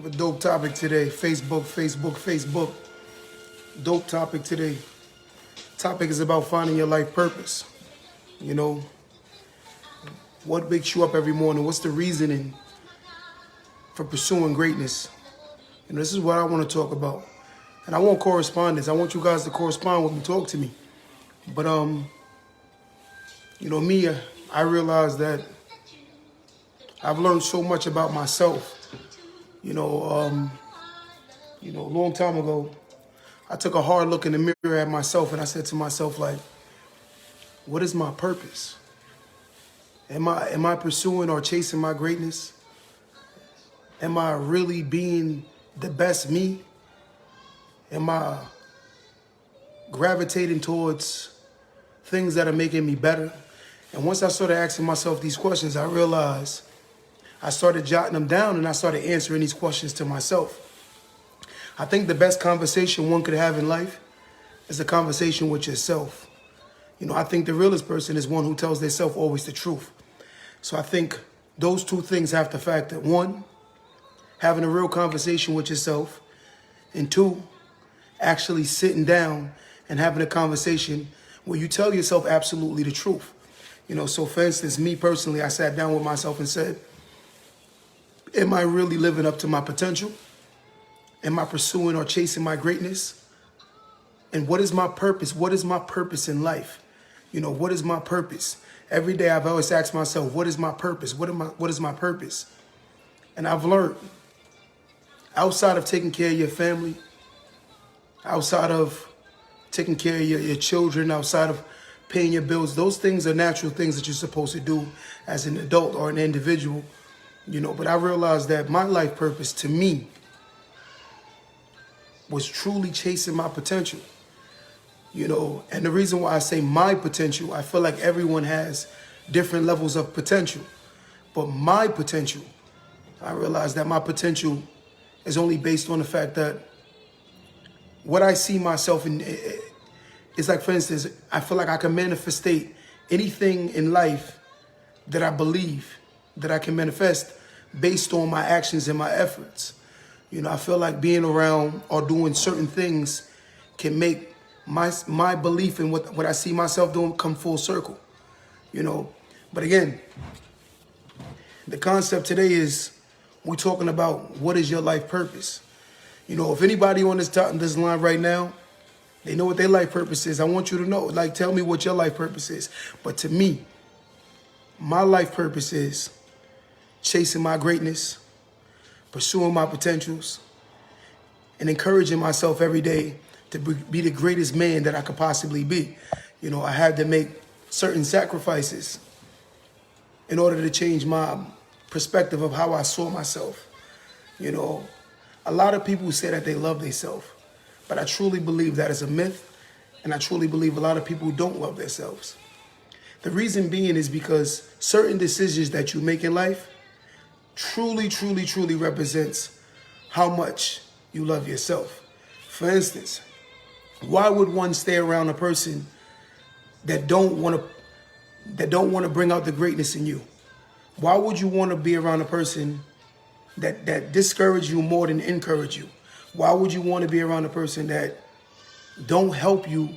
A dope topic today. Facebook. Dope topic today. Topic is about finding your life purpose. You know, what wakes you up every morning? What's the reasoning for pursuing greatness? And this is what I want to talk about. And I want correspondence. I want you guys to correspond with me, talk to me. But me, I realized that I've learned so much about myself. A long time ago, I took a hard look in the mirror at myself and I said to myself, like, what is my purpose? Am I pursuing or chasing my greatness? Am I really being the best me? Am I gravitating towards things that are making me better? And once I started asking myself these questions, I realized I started jotting them down and I started answering these questions to myself. I think the best conversation one could have in life is a conversation with yourself. I think the realest person is one who tells themselves always the truth. So I think those two things have to factor. One, having a real conversation with yourself. And two, actually sitting down and having a conversation where you tell yourself absolutely the truth. So for instance, me personally, I sat down with myself and said, am I really living up to my potential? Am I pursuing or chasing my greatness? And what is my purpose? What is my purpose in life? What is my purpose? Every day I've always asked myself, what is my purpose? What is my purpose? And I've learned, outside of taking care of your family, outside of taking care of your children, outside of paying your bills, those things are natural things that you're supposed to do as an adult or an individual. But I realized that my life purpose to me was truly chasing my potential. And the reason why I say my potential, I feel like everyone has different levels of potential. But my potential, I realized that my potential is only based on the fact that what I see myself in, it's like, for instance, I feel like I can manifestate anything in life that I believe that I can manifest based on my actions and my efforts. I feel like being around or doing certain things can make my belief in what I see myself doing come full circle. But again, the concept today is we're talking about what is your life purpose. If anybody on this line right now, they know what their life purpose is. I want you to know, like, tell me what your life purpose is. But to me, my life purpose is chasing my greatness, pursuing my potentials, and encouraging myself every day to be the greatest man that I could possibly be. I had to make certain sacrifices in order to change my perspective of how I saw myself. A lot of people say that they love themselves, but I truly believe that is a myth, and I truly believe a lot of people don't love themselves. The reason being is because certain decisions that you make in life truly represents how much you love yourself. For instance, why would one stay around a person that don't want to bring out the greatness in you? Why would you want to be around a person that discourage you more than encourage you? Why would you want to be around a person that don't help you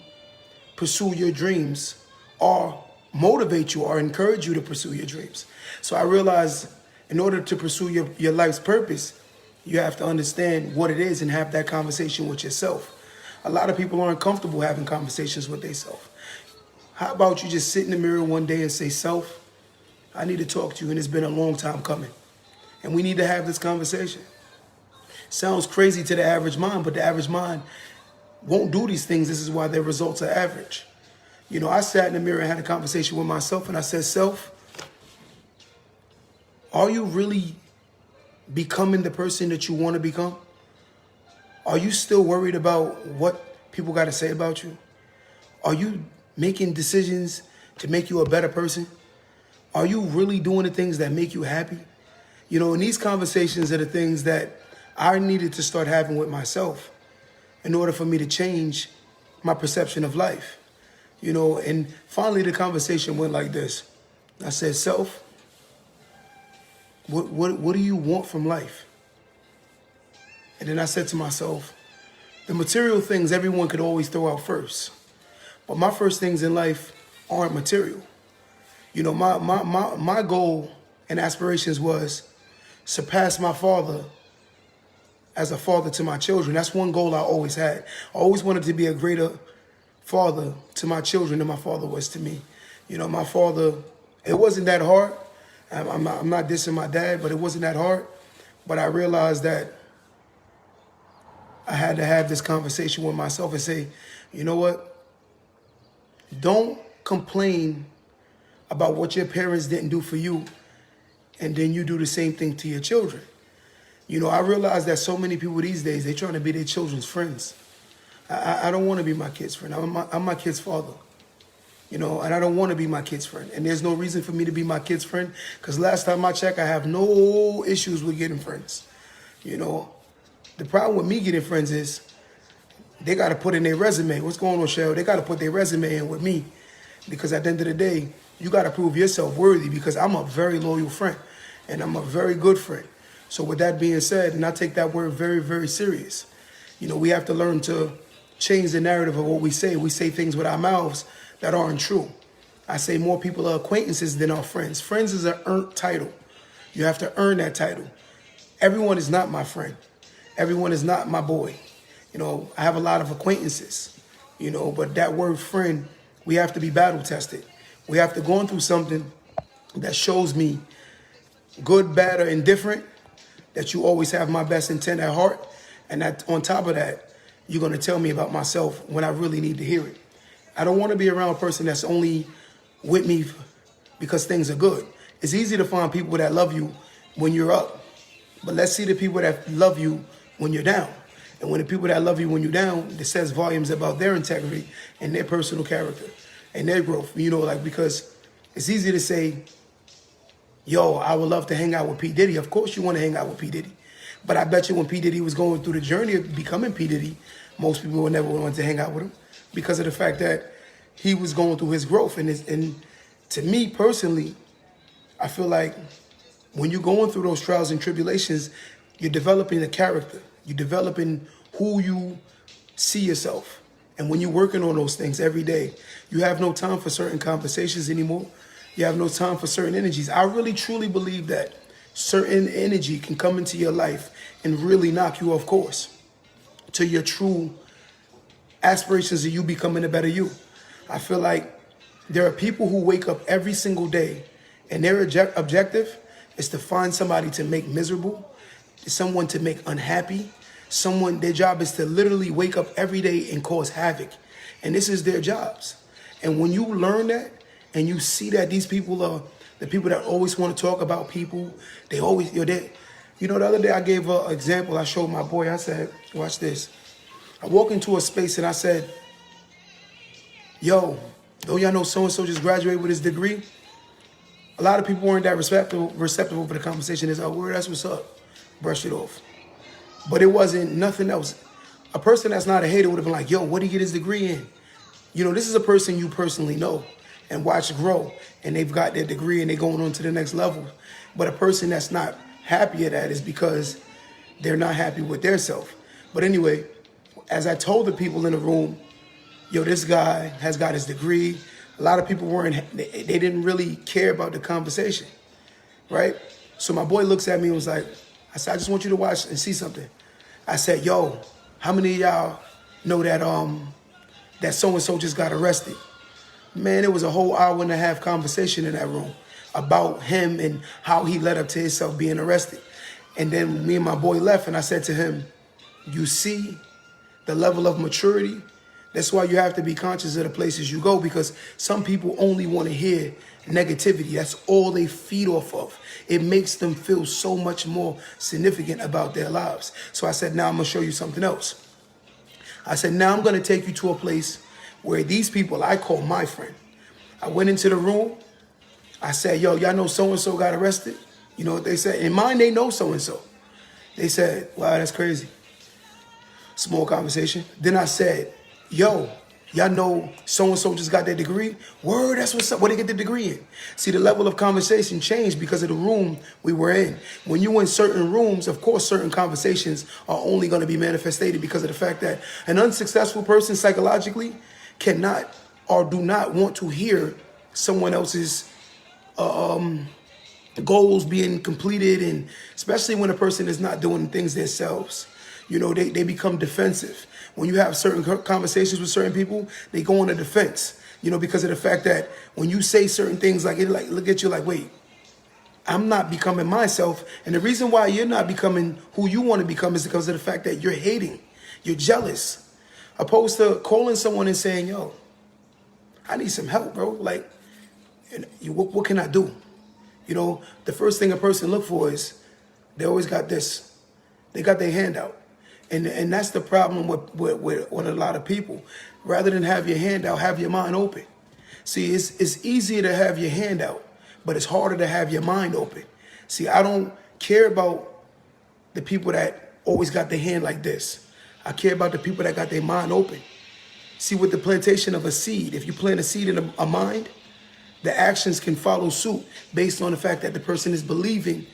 pursue your dreams or motivate you or encourage you to pursue your dreams? So I realized in order to pursue your life's purpose, you have to understand what it is and have that conversation with yourself. A lot of people aren't comfortable having conversations with themselves. How about you just sit in the mirror one day and say, self, I need to talk to you, and it's been a long time coming. And we need to have this conversation. Sounds crazy to the average mind, but the average mind won't do these things. This is why their results are average. I sat in the mirror and had a conversation with myself, and I said, self, are you really becoming the person that you want to become? Are you still worried about what people got to say about you? Are you making decisions to make you a better person? Are you really doing the things that make you happy? And these conversations are the things that I needed to start having with myself in order for me to change my perception of life. And finally the conversation went like this. I said, self, what do you want from life? And then I said to myself, the material things everyone could always throw out first. But my first things in life aren't material. You know, my goal and aspirations was surpass my father as a father to my children. That's one goal I always had. I always wanted to be a greater father to my children than my father was to me. You know, my father, it wasn't that hard. I'm not dissing my dad, but it wasn't that hard. But I realized that I had to have this conversation with myself and say, you know what? Don't complain about what your parents didn't do for you, and then you do the same thing to your children. You know, I realize that so many people these days, they're trying to be their children's friends. I don't want to be my kid's friend. I'm my kid's father. You know, and I don't want to be my kid's friend. And there's no reason for me to be my kid's friend, because last time I checked, I have no issues with getting friends. You know, the problem with me getting friends is they got to put in their resume. What's going on, Cheryl? They got to put their resume in with me, because at the end of the day, you got to prove yourself worthy, because I'm a very loyal friend and I'm a very good friend. So with that being said, and I take that word very, very serious, you know, we have to learn to change the narrative of what we say. We say things with our mouths that aren't true. I say more people are acquaintances than are friends. Friends is an earned title. You have to earn that title. Everyone is not my friend. Everyone is not my boy. You know, I have a lot of acquaintances, you know, but that word friend, we have to be battle tested. We have to go through something that shows me, good, bad, or indifferent, that you always have my best intent at heart. And that on top of that, you're going to tell me about myself when I really need to hear it. I don't want to be around a person that's only with me because things are good. It's easy to find people that love you when you're up. But let's see the people that love you when you're down. And when the people that love you when you're down, it says volumes about their integrity and their personal character and their growth. You know, like, because it's easy to say, yo, I would love to hang out with P. Diddy. Of course you want to hang out with P. Diddy. But I bet you when P. Diddy was going through the journey of becoming P. Diddy, most people would never want to hang out with him, because of the fact that he was going through his growth. And to me personally, I feel like when you're going through those trials and tribulations, you're developing a character. You're developing who you see yourself. And when you're working on those things every day, you have no time for certain conversations anymore. You have no time for certain energies. I really, truly believe that certain energy can come into your life and really knock you off course to your true aspirations of you becoming a better you. I feel like there are people who wake up every single day and their objective is to find somebody to make miserable, someone to make unhappy, someone, their job is to literally wake up every day and cause havoc. And this is their jobs. And when you learn that and you see that these people are the people that always want to talk about people, they always, you know, the other day I gave an example. I showed my boy, I said, watch this. I walk into a space and I said, yo, don't y'all know so-and-so just graduated with his degree? A lot of people weren't that receptive for the conversation. It's, oh, word, that's what's up. Brush it off. But it wasn't nothing else. A person that's not a hater would have been like, yo, what did he get his degree in? You know, this is a person you personally know and watch grow, and they've got their degree and they're going on to the next level. But a person that's not happy at that is because they're not happy with their self. But anyway, as I told the people in the room, yo, this guy has got his degree. A lot of people they didn't really care about the conversation, right? So my boy looks at me and was like, I said, I just want you to watch and see something. I said, yo, how many of y'all know that that so-and-so just got arrested? Man, it was a whole hour and a half conversation in that room about him and how he led up to himself being arrested. And then me and my boy left, and I said to him, you see the level of maturity? That's why you have to be conscious of the places you go, because some people only want to hear negativity. That's all they feed off of. It makes them feel so much more significant about their lives. So I said, now I'm going to show you something else. I said, now I'm going to take you to a place where these people I call my friend. I went into the room. I said, yo, y'all know so-and-so got arrested? You know what they said? In mine, they know so-and-so. They said, wow, that's crazy. Small conversation. Then I said, yo, Y'all know so-and-so just got their degree. Word, that's what's up. Where they get the degree in? See, the level of conversation changed because of the room we were in. When you in certain rooms, of course, certain conversations are only going to be manifested because of the fact that an unsuccessful person psychologically cannot or do not want to hear someone else's goals being completed, and especially when a person is not doing things themselves. You know, they become defensive. When you have certain conversations with certain people, they go on a defense, you know, because of the fact that when you say certain things, like it like look at you like, wait, I'm not becoming myself. And the reason why you're not becoming who you want to become is because of the fact that you're hating, you're jealous, opposed to calling someone and saying, yo, I need some help, bro. Like, what can I do? You know, the first thing a person look for is they always got this. They got their hand out. And that's the problem with a lot of people. Rather than have your hand out, have your mind open. See, it's easier to have your hand out, but it's harder to have your mind open. See, I don't care about the people that always got their hand like this. I care about the people that got their mind open. See, with the plantation of a seed, if you plant a seed in a mind, the actions can follow suit based on the fact that the person is believing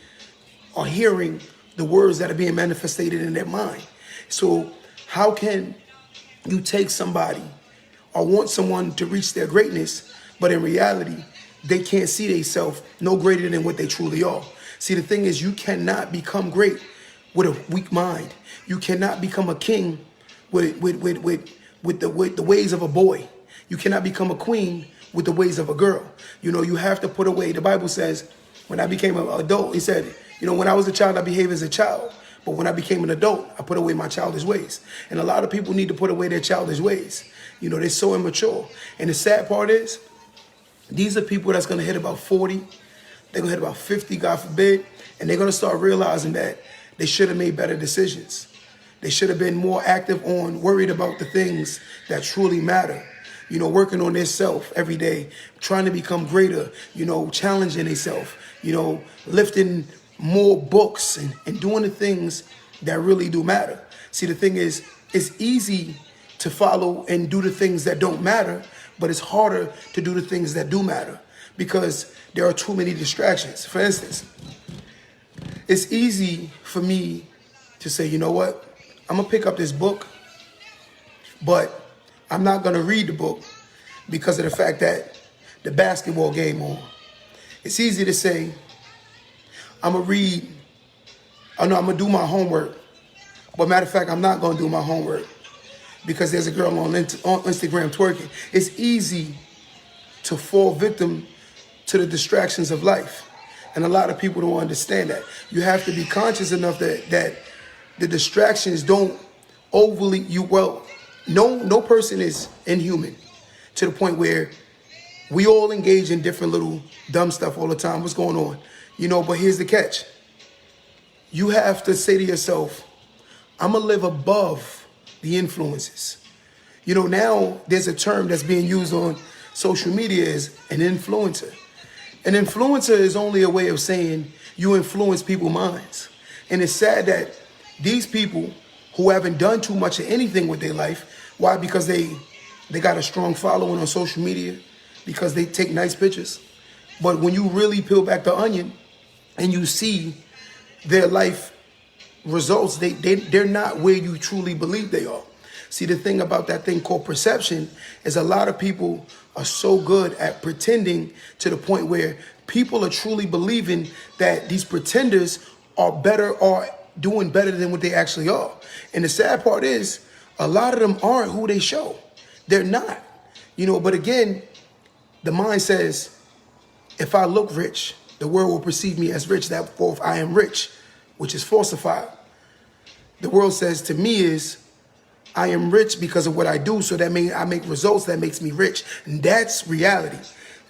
or hearing the words that are being manifested in their mind. So how can you take somebody or want someone to reach their greatness, but in reality, they can't see themselves no greater than what they truly are? See, the thing is, you cannot become great with a weak mind. You cannot become a king with the ways of a boy. You cannot become a queen with the ways of a girl. You know, you have to put away. The Bible says, when I became an adult, he said, you know, when I was a child, I behaved as a child. But when I became an adult, I put away my childish ways. And a lot of people need to put away their childish ways. You know, they're so immature. And the sad part is, these are people that's going to hit about 40. They're going to hit about 50, God forbid. And they're going to start realizing that they should have made better decisions. They should have been more active on, worried about the things that truly matter. You know, working on their self every day, trying to become greater, you know, challenging themselves, you know, lifting more books and doing the things that really do matter. See, the thing is, it's easy to follow and do the things that don't matter, but it's harder to do the things that do matter because there are too many distractions. For instance, it's easy for me to say, you know what, I'm gonna pick up this book, but I'm not gonna read the book because of the fact that the basketball game on. It's easy to say, I'm gonna read, I'm gonna do my homework. But matter of fact, I'm not gonna do my homework because there's a girl on Instagram twerking. It's easy to fall victim to the distractions of life. And a lot of people don't understand that. You have to be conscious enough that the distractions don't overly, no person is inhuman to the point where we all engage in different little dumb stuff all the time. What's going on? You know, but here's the catch. You have to say to yourself, I'm going to live above the influences. You know, now there's a term that's being used on social media is an influencer. An influencer is only a way of saying you influence people's minds. And it's sad that these people who haven't done too much of anything with their life, why? Because they got a strong following on social media, because they take nice pictures. But when you really peel back the onion and you see their life results, they're not where you truly believe they are. See, the thing about that thing called perception is a lot of people are so good at pretending to the point where people are truly believing that these pretenders are better or doing better than what they actually are. And the sad part is a lot of them aren't who they show. They're not, you know, but again, the mind says, if I look rich, the world will perceive me as rich. Therefore, if I am rich, which is falsified, the world says to me is, I am rich because of what I do. So that means I make results that makes me rich. And that's reality.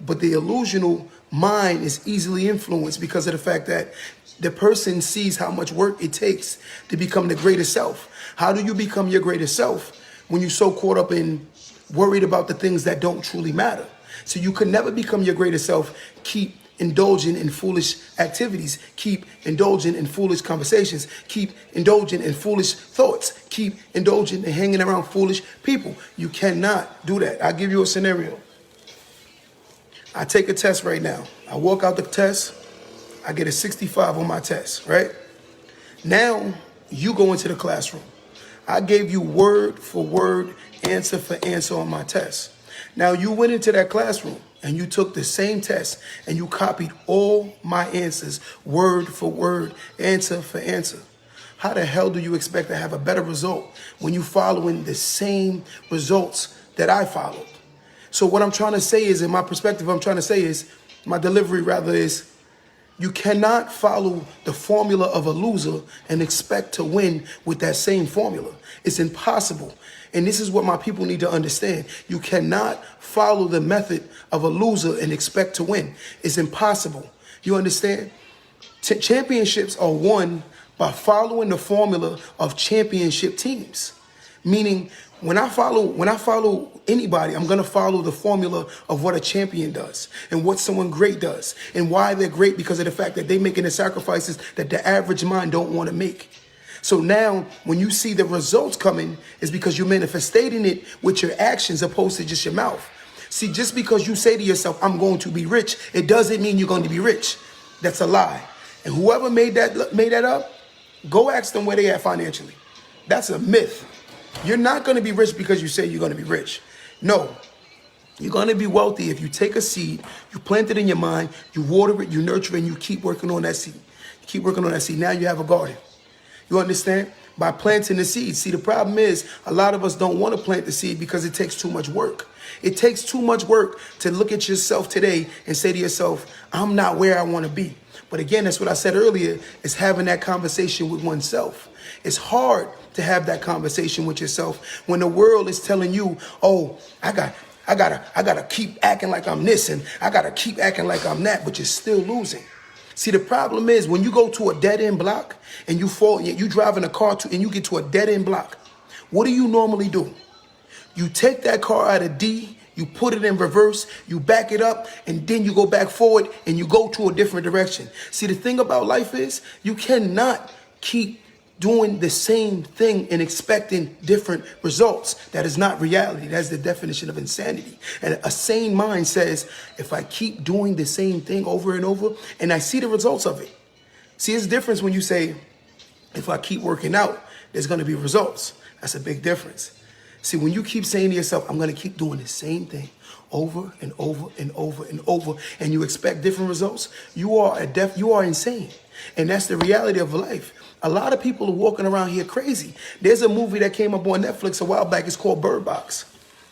But the illusional mind is easily influenced because of the fact that the person sees how much work it takes to become the greatest self. How do you become your greatest self when you're so caught up in worried about the things that don't truly matter? So you can never become your greatest self, keep indulging in foolish activities. Keep indulging in foolish conversations. Keep indulging in foolish thoughts. Keep indulging in hanging around foolish people. You cannot do that. I'll give you a scenario. I take a test right now. I walk out the test. I get a 65 on my test, right? Now, you go into the classroom. I gave you word for word, answer for answer on my test. Now, you went into that classroom and you took the same test and you copied all my answers, word for word, answer for answer. How the hell do you expect to have a better result when you're following the same results that I followed? So what I'm trying to say is, in my perspective, my delivery rather is, you cannot follow the formula of a loser and expect to win with that same formula. It's impossible. And this is what my people need to understand. You cannot follow the method of a loser and expect to win. It's impossible. You understand? Championships are won by following the formula of championship teams. Meaning, when I follow anybody, I'm going to follow the formula of what a champion does and what someone great does and why they're great, because of the fact that they're making the sacrifices that the average mind don't want to make. So now when you see the results coming, is because you're manifesting it with your actions opposed to just your mouth. See, just because you say to yourself, I'm going to be rich, it doesn't mean you're going to be rich. That's a lie. And whoever made that up, go ask them where they at financially. That's a myth. You're not going to be rich because you say you're going to be rich. No, you're going to be wealthy if you take a seed, you plant it in your mind, you water it, you nurture it, and you keep working on that seed. You keep working on that seed. Now you have a garden. You understand? By planting the seed. See, the problem is a lot of us don't want to plant the seed because it takes too much work. It takes too much work to look at yourself today and say to yourself, I'm not where I want to be. But again, that's what I said earlier, is having that conversation with oneself. It's hard to have that conversation with yourself when the world is telling you, oh, I gotta keep acting like I'm this and I gotta keep acting like I'm that, but you're still losing. See, the problem is when you go to a dead-end block and you drive in a car and you get to a dead-end block, what do you normally do? You take that car out of D, you put it in reverse, you back it up, and then you go back forward and you go to a different direction. See, the thing about life is you cannot keep doing the same thing and expecting different results. That is not reality. That's the definition of insanity. And a sane mind says, if I keep doing the same thing over and over and I see the results of it. See, it's a difference when you say, if I keep working out, there's going to be results. That's a big difference. See, when you keep saying to yourself, I'm going to keep doing the same thing over and over and over and over, and you expect different results, you are insane. And that's the reality of life. A lot of people are walking around here crazy. There's a movie that came up on Netflix a while back. It's called Bird Box.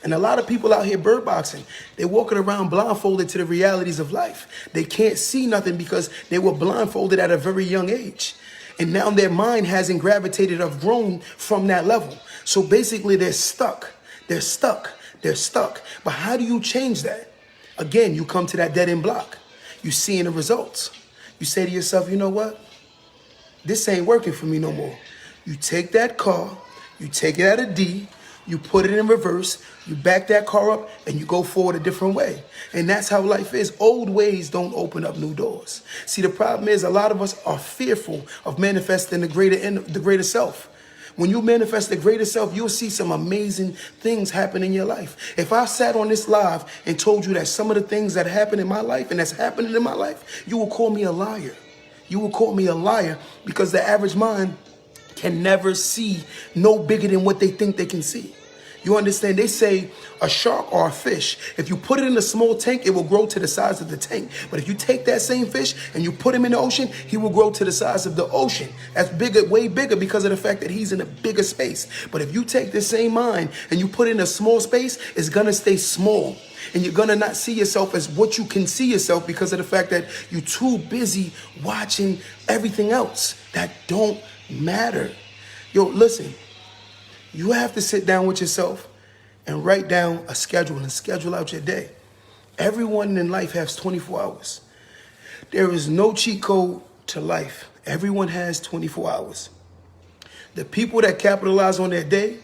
And a lot of people out here bird boxing. They're walking around blindfolded to the realities of life. They can't see nothing because they were blindfolded at a very young age. And now their mind hasn't gravitated or grown from that level. So basically they're stuck. They're stuck. They're stuck. But how do you change that? Again, you come to that dead-end block. You're seeing the results. You say to yourself, you know what? This ain't working for me no more. You take that car, you take it out of D, you put it in reverse, you back that car up, and you go forward a different way. And that's how life is. Old ways don't open up new doors. See, the problem is a lot of us are fearful of manifesting the greater self. When you manifest the greater self, you'll see some amazing things happen in your life. If I sat on this live and told you that some of the things that happen in my life and that's happening in my life, you will call me a liar. You will call me a liar because the average mind can never see no bigger than what they think they can see. You understand? They say a shark or a fish, if you put it in a small tank, it will grow to the size of the tank. But if you take that same fish and you put him in the ocean, he will grow to the size of the ocean. That's bigger, way bigger because of the fact that he's in a bigger space. But if you take the same mind and you put it in a small space, it's going to stay small. And you're going to not see yourself as what you can see yourself because of the fact that you're too busy watching everything else that don't matter. Yo, listen. You have to sit down with yourself and write down a schedule and schedule out your day. Everyone in life has 24 hours. There is no cheat code to life. Everyone has 24 hours. The people that capitalize on their day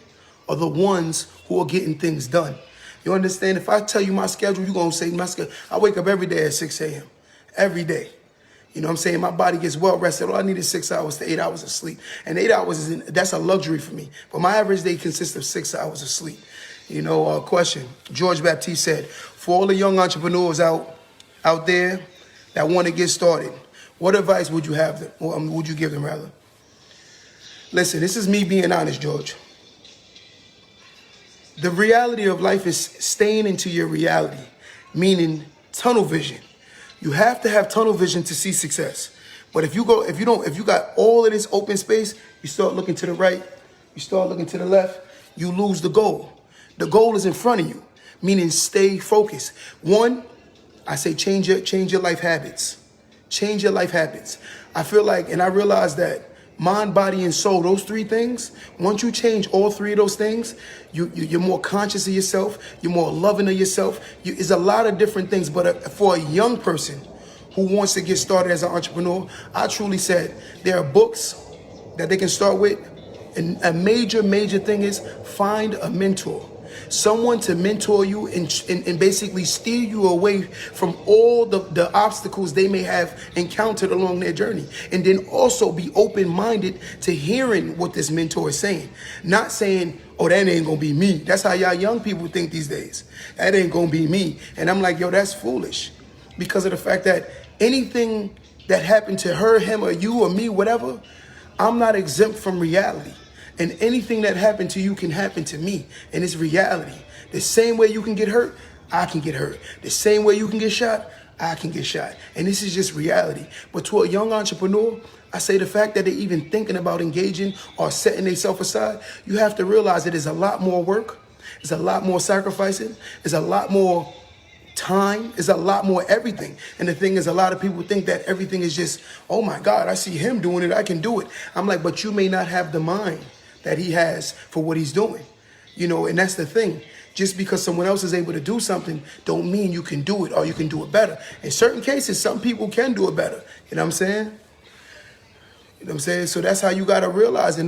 are the ones who are getting things done. You understand? If I tell you my schedule, you're going to say my schedule. I wake up every day at 6 a.m. every day. You know what I'm saying? My body gets well rested. All I need is 6 hours to 8 hours of sleep. And 8 hours, that's a luxury for me. But my average day consists of 6 hours of sleep. You know, question. George Baptiste said, for all the young entrepreneurs out there that want to get started, what advice would you have them, or would you give them rather? Listen, this is me being honest, George. The reality of life is staying into your reality, meaning tunnel vision. You have to have tunnel vision to see success. But if you got all of this open space, you start looking to the right, you start looking to the left, you lose the goal. The goal is in front of you, meaning stay focused. One, I say change your life habits. Change your life habits. I feel like, and I realize that mind, body, and soul, those three things, once you change all three of those things, you're more conscious of yourself, you're more loving of yourself. It's a lot of different things, but for a young person who wants to get started as an entrepreneur, I truly said there are books that they can start with, and a major thing is find a mentor. Someone to mentor you and basically steer you away from all the obstacles they may have encountered along their journey. And then also be open-minded to hearing what this mentor is saying. Not saying, oh, that ain't gonna be me. That's how y'all young people think these days. That ain't gonna be me. And I'm like, yo, that's foolish. Because of the fact that anything that happened to her, him, or you, or me, whatever, I'm not exempt from reality. And anything that happened to you can happen to me. And it's reality. The same way you can get hurt, I can get hurt. The same way you can get shot, I can get shot. And this is just reality. But to a young entrepreneur, I say the fact that they're even thinking about engaging or setting themselves aside, you have to realize that there's a lot more work. There's a lot more sacrificing. There's a lot more time. There's a lot more everything. And the thing is, a lot of people think that everything is just, oh my God, I see him doing it, I can do it. I'm like, but you may not have the mind that he has for what he's doing. You know, and that's the thing. Just because someone else is able to do something don't mean you can do it or you can do it better. In certain cases, some people can do it better. You know what I'm saying? You know what I'm saying? So that's how you got to realize in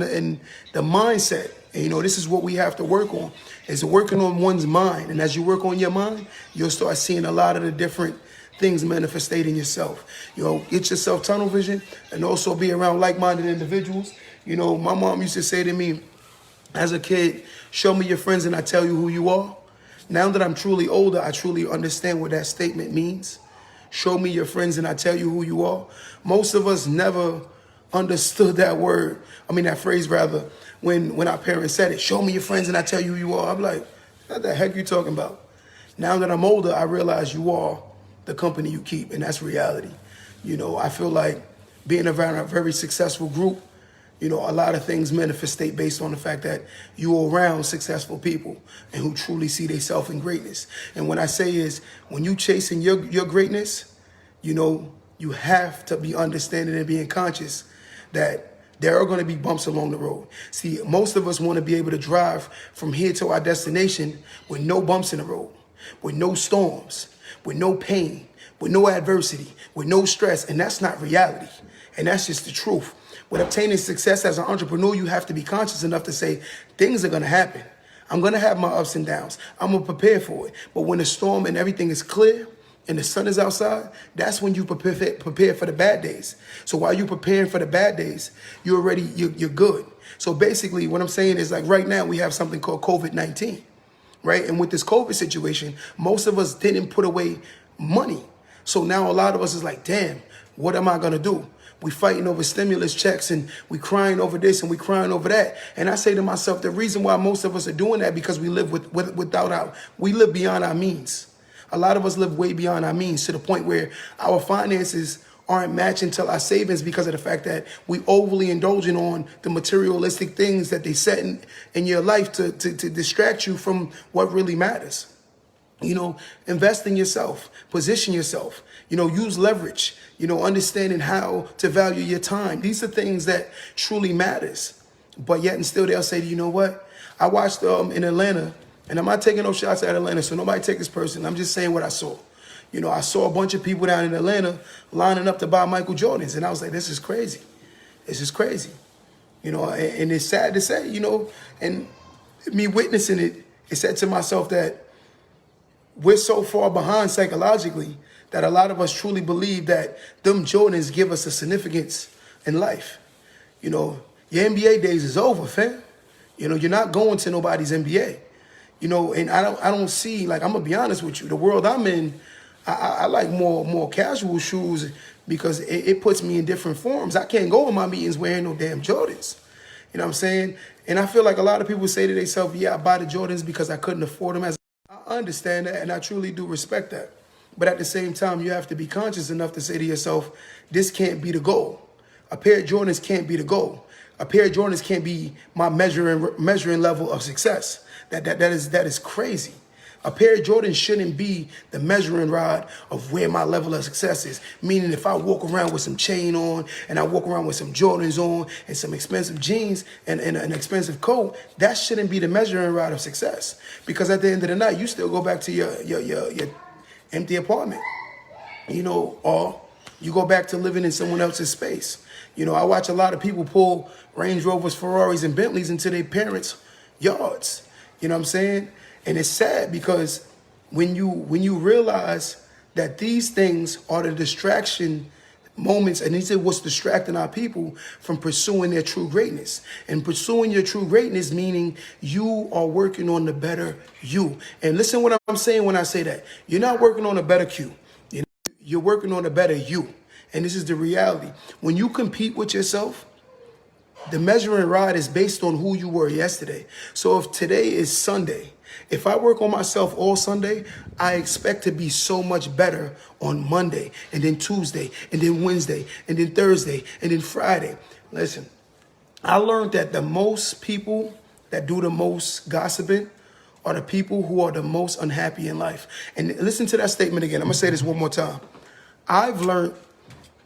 the mindset. And, you know, this is what we have to work on, is working on one's mind. And as you work on your mind, you'll start seeing a lot of the different things manifestate in yourself. You know, get yourself tunnel vision and also be around like-minded individuals. You know, my mom used to say to me as a kid, show me your friends and I tell you who you are. Now that I'm truly older, I truly understand what that statement means. Show me your friends and I tell you who you are. Most of us never understood that word. I mean, that phrase rather, when our parents said it, show me your friends and I tell you who you are. I'm like, what the heck are you talking about? Now that I'm older, I realize you are the company you keep, and that's reality. You know, I feel like being around a very successful group, you know, a lot of things manifestate based on the fact that you're around successful people and who truly see themselves in greatness. And what I say is, when you chasing your greatness, you know, you have to be understanding and being conscious that there are going to be bumps along the road. See, most of us want to be able to drive from here to our destination with no bumps in the road, with no storms, with no pain, with no adversity, with no stress. And that's not reality. And that's just the truth. With obtaining success as an entrepreneur, you have to be conscious enough to say, things are going to happen. I'm going to have my ups and downs. I'm going to prepare for it. But when the storm and everything is clear and the sun is outside, that's when you prepare for the bad days. So while you're preparing for the bad days, you're good. So basically what I'm saying is, like, right now we have something called COVID-19, right? And with this COVID situation, most of us didn't put away money. So now a lot of us is like, damn, what am I going to do? We fighting over stimulus checks and we crying over this and we crying over that. And I say to myself, the reason why most of us are doing that because we live we live beyond our means. A lot of us live way beyond our means, to the point where our finances aren't matching to our savings because of the fact that we overly indulging on the materialistic things that they set in your life to distract you from what really matters. You know, invest in yourself, position yourself, you know, use leverage, you know, understanding how to value your time. These are things that truly matters. But yet and still they'll say, you know what? I watched in Atlanta, and I'm not taking no shots at Atlanta, so nobody take this person. I'm just saying what I saw. You know, I saw a bunch of people down in Atlanta lining up to buy Michael Jordans. And I was like, this is crazy. This is crazy. You know, and it's sad to say, you know, and me witnessing it, it said to myself that we're so far behind psychologically that a lot of us truly believe that them Jordans give us a significance in life. You know, your NBA days is over, fam. You know, you're not going to nobody's NBA. You know, and I don't see, like, I'm gonna be honest with you, the world I'm in, I like more casual shoes because it puts me in different forms. I can't go in my meetings wearing no damn Jordans. You know what I'm saying? And I feel like a lot of people say to themselves, yeah, I buy the Jordans because I couldn't afford them. I understand that, and I truly do respect that. But at the same time, you have to be conscious enough to say to yourself, this can't be the goal. A pair of Jordans can't be the goal. A pair of Jordans can't be my measuring level of success. That is crazy. A pair of Jordans shouldn't be the measuring rod of where my level of success is. Meaning if I walk around with some chain on and I walk around with some Jordans on and some expensive jeans and an expensive coat, that shouldn't be the measuring rod of success. Because at the end of the night, you still go back to your empty apartment, you know, or you go back to living in someone else's space. You know, I watch a lot of people pull Range Rovers, Ferraris, and Bentleys into their parents' yards. You know what I'm saying? And it's sad because when you realize that these things are the distraction moments, and these are what's distracting our people from pursuing their true greatness. And pursuing your true greatness meaning you are working on the better you. And listen what I'm saying when I say that. You're not working on a better Q. You're working on a better you. And this is the reality. When you compete with yourself, the measuring rod is based on who you were yesterday. So if today is Sunday, if I work on myself all Sunday, I expect to be so much better on Monday, and then Tuesday, and then Wednesday, and then Thursday, and then Friday. Listen, I learned that the most people that do the most gossiping are the people who are the most unhappy in life. And listen to that statement again. I'm going to say this one more time. I've learned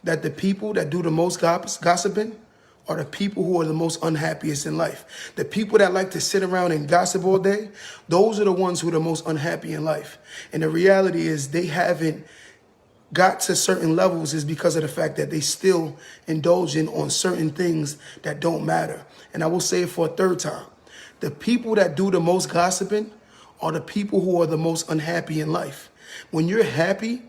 that the people that do the most gossiping are the people who are the most unhappiest in life. The people that like to sit around and gossip all day, those are the ones who are the most unhappy in life. And the reality is they haven't got to certain levels is because of the fact that they still indulging on certain things that don't matter. And I will say it for a third time. The people that do the most gossiping are the people who are the most unhappy in life. When you're happy,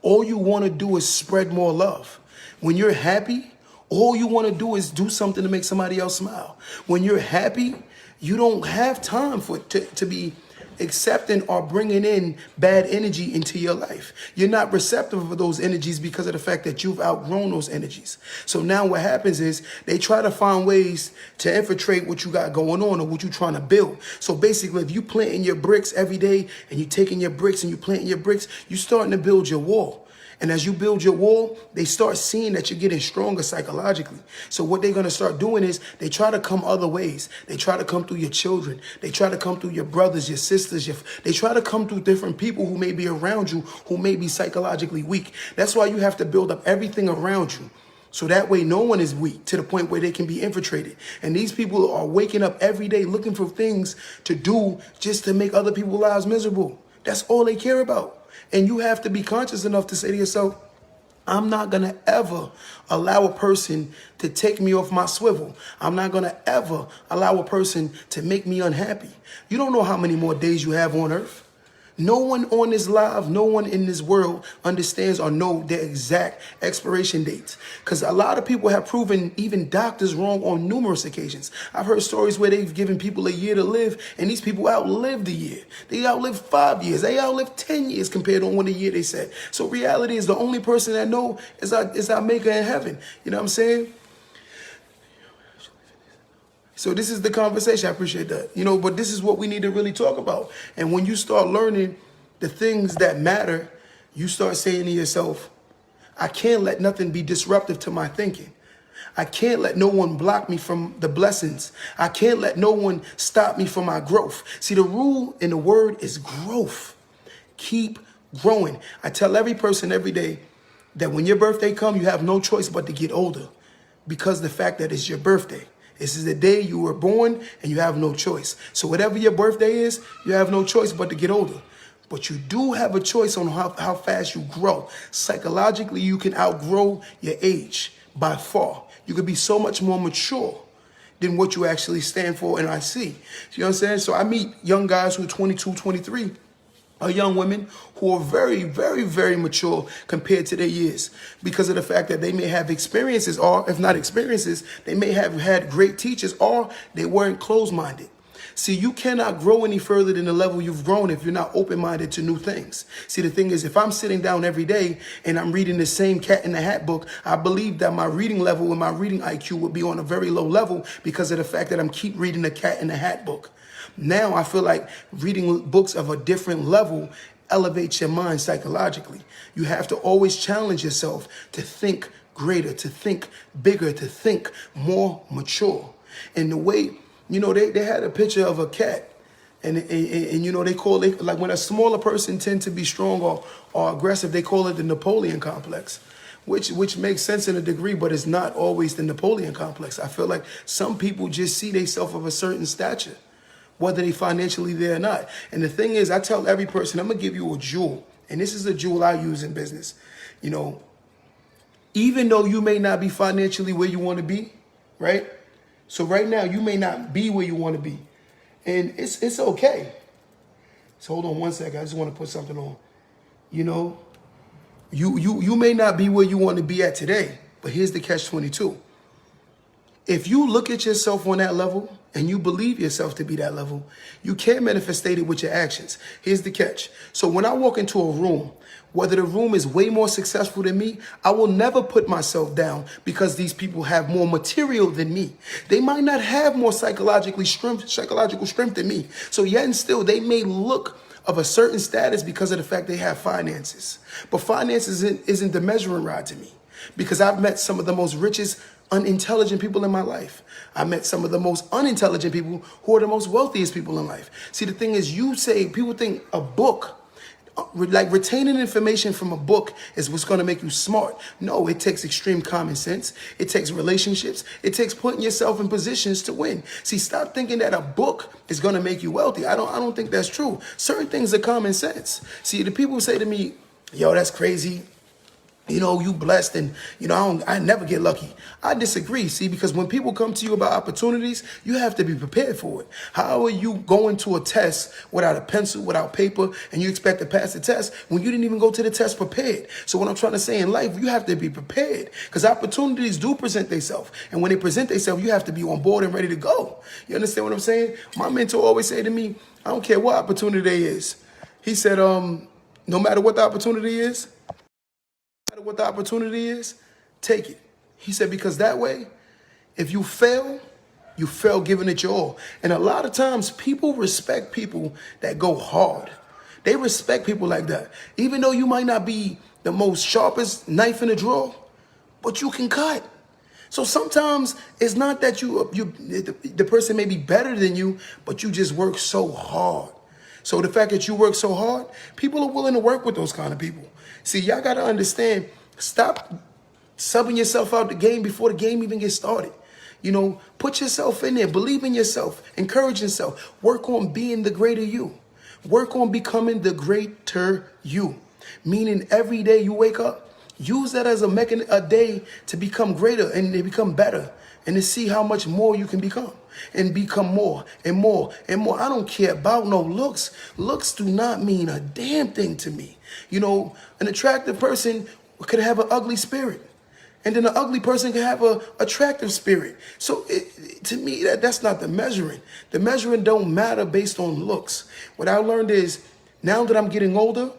all you want to do is spread more love. When you're happy, all you want to do is do something to make somebody else smile. When you're happy, you don't have time to be accepting or bringing in bad energy into your life. You're not receptive of those energies because of the fact that you've outgrown those energies. So now what happens is they try to find ways to infiltrate what you got going on or what you're trying to build. So basically, if you planting your bricks every day and you're taking your bricks and you planting your bricks, you're starting to build your wall. And as you build your wall, they start seeing that you're getting stronger psychologically. So what they're going to start doing is they try to come other ways. They try to come through your children. They try to come through your brothers, your sisters. They try to come through different people who may be around you, who may be psychologically weak. That's why you have to build up everything around you. So that way no one is weak to the point where they can be infiltrated. And these people are waking up every day looking for things to do just to make other people's lives miserable. That's all they care about. And you have to be conscious enough to say to yourself, I'm not going to ever allow a person to take me off my swivel. I'm not going to ever allow a person to make me unhappy. You don't know how many more days you have on earth. No one on this live, no one in this world understands or know their exact expiration dates. Because a lot of people have proven even doctors wrong on numerous occasions. I've heard stories where they've given people a year to live, and these people outlived the year. They outlived 5 years. They outlived 10 years compared to what the year they said. So reality is the only person that know is our maker in heaven. You know what I'm saying? So this is the conversation. I appreciate that. You know, but this is what we need to really talk about. And when you start learning the things that matter, you start saying to yourself, I can't let nothing be disruptive to my thinking. I can't let no one block me from the blessings. I can't let no one stop me from my growth. See, the rule in the word is growth. Keep growing. I tell every person every day that when your birthday comes, you have no choice but to get older because the fact that it's your birthday. This is the day you were born and you have no choice. So whatever your birthday is, you have no choice but to get older. But you do have a choice on how fast you grow. Psychologically, you can outgrow your age by far. You could be so much more mature than what you actually stand for and I see. You know what I'm saying? So I meet young guys who are 22, 23, are young women who are very, very, very mature compared to their years because of the fact that they may have experiences, or if not experiences, they may have had great teachers, or they weren't closed-minded. See, you cannot grow any further than the level you've grown if you're not open-minded to new things. See, the thing is, if I'm sitting down every day and I'm reading the same Cat in the Hat book, I believe that my reading level and my reading IQ would be on a very low level because of the fact that I'm keep reading the Cat in the Hat book. Now I feel like reading books of a different level elevates your mind psychologically. You have to always challenge yourself to think greater, to think bigger, to think more mature. And the way, they had a picture of a cat, and they call it, like when a smaller person tend to be strong or aggressive, they call it the Napoleon complex, which makes sense in a degree, but it's not always the Napoleon complex. I feel like some people just see themselves of a certain stature, whether they financially there or not. And the thing is, I tell every person, I'm gonna give you a jewel, and this is a jewel I use in business. Even though you may not be financially where you want to be, right? So right now, you may not be where you want to be. And it's okay. So hold on one second. I just want to put something on. You may not be where you want to be at today, but here's the catch-22. If you look at yourself on that level and you believe yourself to be that level, you can manifest it with your actions. Here's the catch. So when I walk into a room, whether the room is way more successful than me, I will never put myself down because these people have more material than me. They might not have more psychological strength than me. So yet and still, they may look of a certain status because of the fact they have finances. But finances isn't the measuring rod to me, because I've met some of the most richest, unintelligent people in my life. I met some of the most unintelligent people who are the most wealthiest people in life. See, the thing is, people think a book, like retaining information from a book, is what's going to make you smart. No, it takes extreme common sense. It takes relationships. It takes putting yourself in positions to win. See, stop thinking that a book is going to make you wealthy. I don't think that's true. Certain things are common sense. See, the people say to me, yo, that's crazy. You blessed, and I never get lucky. I disagree, see, because when people come to you about opportunities, you have to be prepared for it. How are you going to a test without a pencil, without paper, and you expect to pass the test when you didn't even go to the test prepared? So what I'm trying to say in life, you have to be prepared, because opportunities do present themselves. And when they present themselves, you have to be on board and ready to go. You understand what I'm saying? My mentor always say to me, I don't care what opportunity there is. He said, no matter what the opportunity is, take it. He said, because that way, if you fail giving it your all. And a lot of times people respect people that go hard. They respect people like that. Even though you might not be the most sharpest knife in the drawer, but you can cut. So sometimes it's not that the person may be better than you, but you just work so hard. So the fact that you work so hard, people are willing to work with those kind of people. See, y'all got to understand, stop subbing yourself out the game before the game even gets started. Put yourself in there, believe in yourself, encourage yourself, work on being the greater you. Work on becoming the greater you. Meaning every day you wake up, use that as a day to become greater and to become better and to see how much more you can become. And become more and more and more. I don't care about no looks. Looks do not mean a damn thing to me. An attractive person could have an ugly spirit. And then an ugly person can have an attractive spirit. So to me, that's not the measuring. The measuring don't matter based on looks. What I learned is, now that I'm getting older,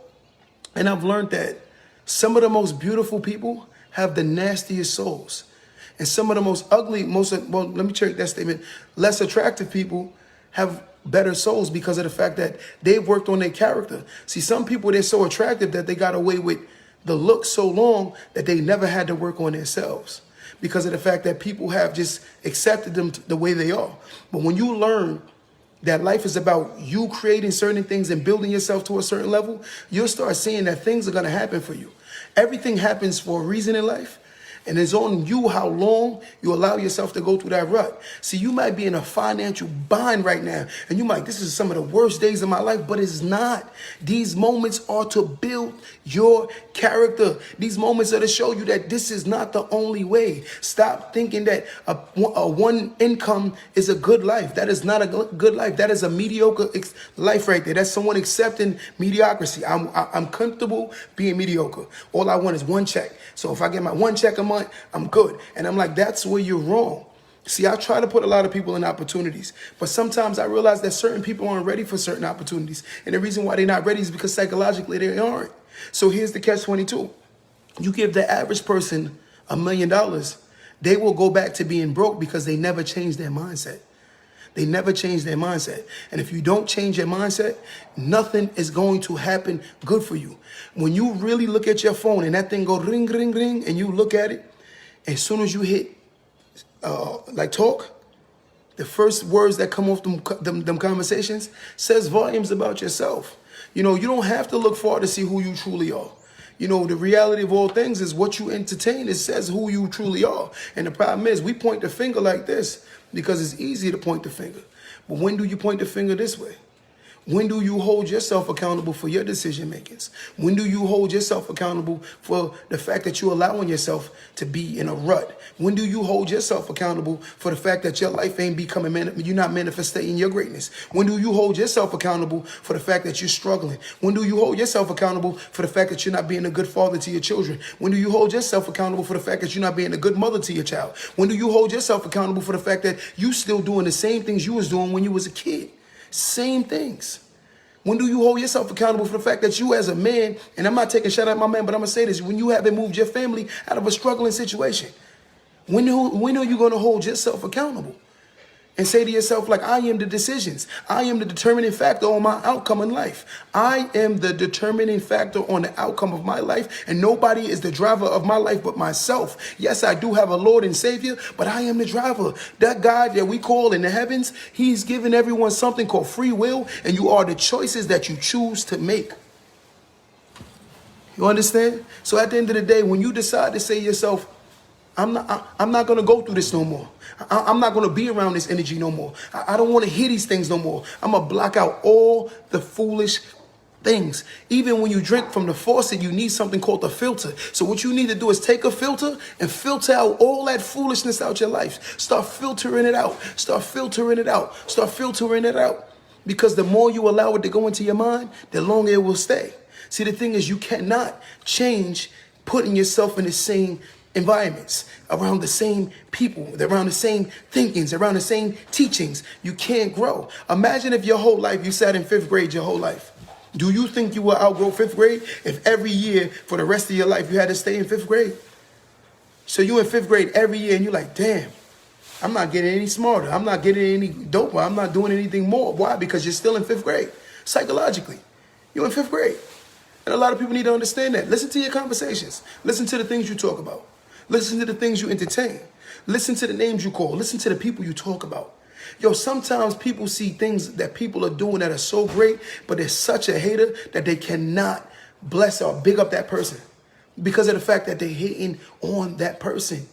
and I've learned that some of the most beautiful people have the nastiest souls. And some of the most ugly, let me check that statement, less attractive people have better souls because of the fact that they've worked on their character. See, some people, they're so attractive that they got away with the look so long that they never had to work on themselves because of the fact that people have just accepted them the way they are. But when you learn that life is about you creating certain things and building yourself to a certain level, you'll start seeing that things are going to happen for you. Everything happens for a reason in life. And it's on you how long you allow yourself to go through that rut. See, you might be in a financial bind right now, and you might, this is some of the worst days of my life, but it's not. These moments are to build your character. These moments are to show you that this is not the only way. Stop thinking that a one income is a good life. That is not a good life. That is a mediocre life right there. That's someone accepting mediocrity. I'm comfortable being mediocre. All I want is one check. So if I get my one check a month, I'm good. And I'm like, that's where you're wrong. See, I try to put a lot of people in opportunities, but sometimes I realize that certain people aren't ready for certain opportunities. And the reason why they're not ready is because psychologically they aren't. So here's the catch-22. You give the average person $1 million, they will go back to being broke because they never changed their mindset. They never change their mindset. And if you don't change your mindset, nothing is going to happen good for you. When you really look at your phone and that thing go ring, ring, ring, and you look at it, as soon as you hit like talk, the first words that come off them conversations says volumes about yourself. You know, you don't have to look far to see who you truly are. You know, the reality of all things is what you entertain. It says who you truly are. And the problem is we point the finger like this because it's easy to point the finger. But when do you point the finger this way? When do you hold yourself accountable for your decision makings? When do you hold yourself accountable for the fact that you're allowing yourself to be in a rut? When do you hold yourself accountable for the fact that your life ain't becoming, you're not manifesting your greatness? When do you hold yourself accountable for the fact that you're struggling? When do you hold yourself accountable for the fact that you're not being a good father to your children? When do you hold yourself accountable for the fact that you're not being a good mother to your child? When do you hold yourself accountable for the fact that you still doing the same things you was doing when you was a kid? Same things. When do you hold yourself accountable for the fact that you as a man, and I'm not taking a shot at my man, but I'm going to say this, when you haven't moved your family out of a struggling situation, when are you going to hold yourself accountable? And say to yourself, like, I am the decisions. I am the determining factor on my outcome in life. I am the determining factor on the outcome of my life. And nobody is the driver of my life but myself. Yes, I do have a Lord and Savior, but I am the driver. That God that we call in the heavens, he's given everyone something called free will. And you are the choices that you choose to make. You understand? So at the end of the day, when you decide to say to yourself, I'm not going to go through this no more. I'm not going to be around this energy no more. I don't want to hear these things no more. I'm going to block out all the foolish things. Even when you drink from the faucet, you need something called a filter. So what you need to do is take a filter and filter out all that foolishness out your life. Start filtering it out. Start filtering it out. Start filtering it out. Because the more you allow it to go into your mind, the longer it will stay. See, the thing is, you cannot change putting yourself in the same environments, around the same people, around the same thinkings, around the same teachings. You can't grow. Imagine if your whole life you sat in 5th grade your whole life. Do you think you will outgrow 5th grade if every year for the rest of your life you had to stay in 5th grade? So you in 5th grade every year and you're like, damn, I'm not getting any smarter. I'm not getting any doper. I'm not doing anything more. Why? Because you're still in 5th grade. Psychologically, you're in 5th grade. And a lot of people need to understand that. Listen to your conversations. Listen to the things you talk about. Listen to the things you entertain. Listen to the names you call. Listen to the people you talk about. Yo, sometimes people see things that people are doing that are so great, but they're such a hater that they cannot bless or big up that person because of the fact that they're hating on that person.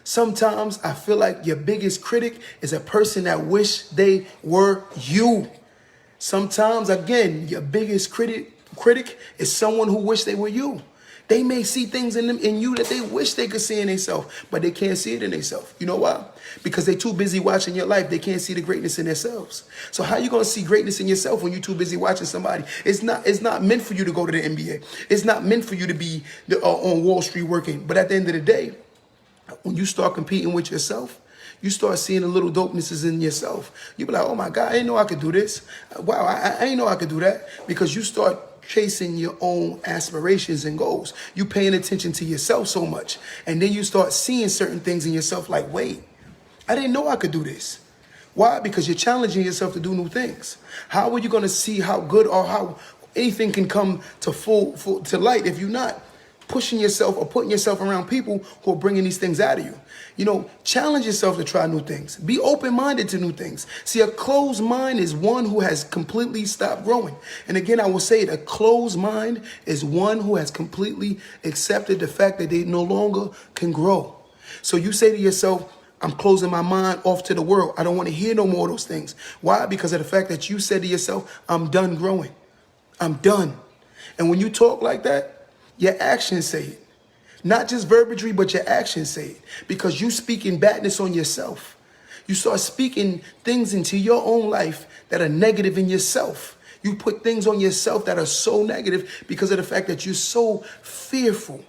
Sometimes I feel like your biggest critic is a person that wish they were you. Sometimes, again, your biggest critic is someone who wish they were you. They may see things in you that they wish they could see in themselves, but they can't see it in themselves. You know why? Because they're too busy watching your life. They can't see the greatness in themselves. So how you going to see greatness in yourself when you're too busy watching somebody? It's not meant for you to go to the NBA. It's not meant for you to be on Wall Street working. But at the end of the day, when you start competing with yourself, you start seeing the little dopenesses in yourself. You be like, oh my God, I didn't know I could do this. Wow, I didn't know I could do that. Because you start chasing your own aspirations and goals. You paying attention to yourself so much. And then you start seeing certain things in yourself like, wait, I didn't know I could do this. Why? Because you're challenging yourself to do new things. How are you going to see how good or how anything can come to full to light if you're not pushing yourself or putting yourself around people who are bringing these things out of you. You know, challenge yourself to try new things. Be open-minded to new things. See, a closed mind is one who has completely stopped growing. And again, I will say it, a closed mind is one who has completely accepted the fact that they no longer can grow. So you say to yourself, I'm closing my mind off to the world. I don't want to hear no more of those things. Why? Because of the fact that you said to yourself, I'm done growing. I'm done. And when you talk like that, your actions say it. Not just verbiage, but your actions say it. Because you speaking badness on yourself. You start speaking things into your own life that are negative in yourself. You put things on yourself that are so negative because of the fact that you're so fearful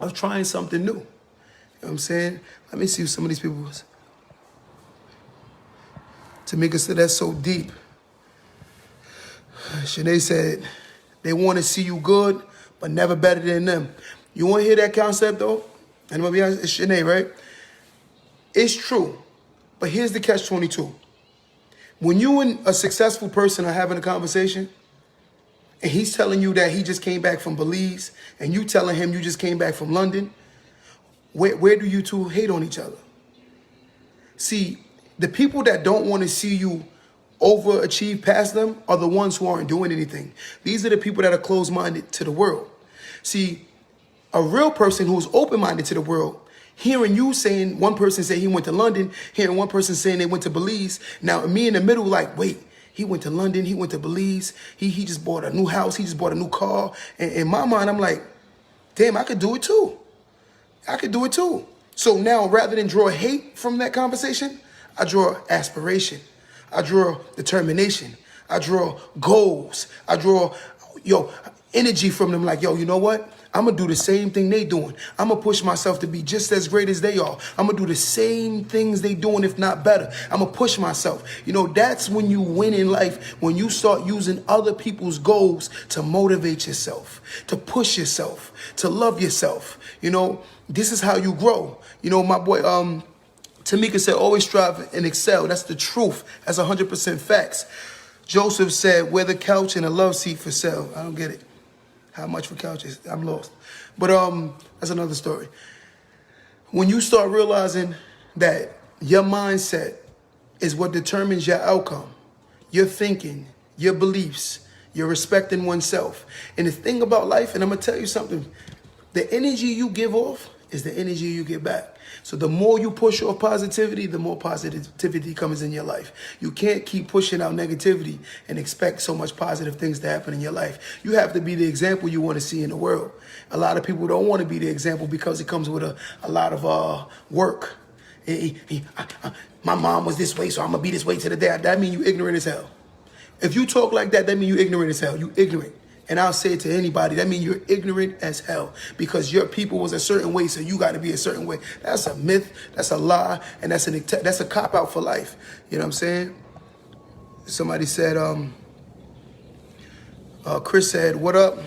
of trying something new. You know what I'm saying? Let me see who some of these people was. Tamika said that's so deep. Shanae said they want to see you good, but never better than them. You want to hear that concept, though? And I'm going to be honest, it's Shanae, right? It's true. But here's the catch-22. When you and a successful person are having a conversation, and he's telling you that he just came back from Belize, and you telling him you just came back from London, where do you two hate on each other? See, the people that don't want to see you overachieve past them are the ones who aren't doing anything. These are the people that are closed-minded to the world. See, a real person who's open-minded to the world, hearing you saying, one person say he went to London, hearing one person saying they went to Belize. Now, me in the middle, like, wait, he went to London, he went to Belize, he just bought a new house, he just bought a new car. And in my mind, I'm like, damn, I could do it too. I could do it too. So now, rather than draw hate from that conversation, I draw aspiration. I draw determination. I draw goals. I draw, energy from them like, you know what? I'm going to do the same thing they doing. I'm going to push myself to be just as great as they are. I'm going to do the same things they doing, if not better. I'm going to push myself. That's when you win in life, when you start using other people's goals to motivate yourself, to push yourself, to love yourself. This is how you grow. My boy, Tamika said, always strive and excel. That's the truth. That's 100% facts. Joseph said, wear the couch and a love seat for sale. I don't get it. How much for couches? I'm lost. But that's another story. When you start realizing that your mindset is what determines your outcome, your thinking, your beliefs, your respecting oneself. And the thing about life, and I'm going to tell you something, the energy you give off is the energy you get back. So the more you push off positivity, the more positivity comes in your life. You can't keep pushing out negativity and expect so much positive things to happen in your life. You have to be the example you want to see in the world. A lot of people don't want to be the example because it comes with a lot of work. My mom was this way, so I'm going to be this way to the day. That means you ignorant as hell. If you talk like that, that means you ignorant as hell. You ignorant. And I'll say it to anybody, that means you're ignorant as hell because your people was a certain way, so you got to be a certain way. That's a myth, that's a lie, and that's a cop-out for life. You know what I'm saying? Somebody said, Chris said, what up?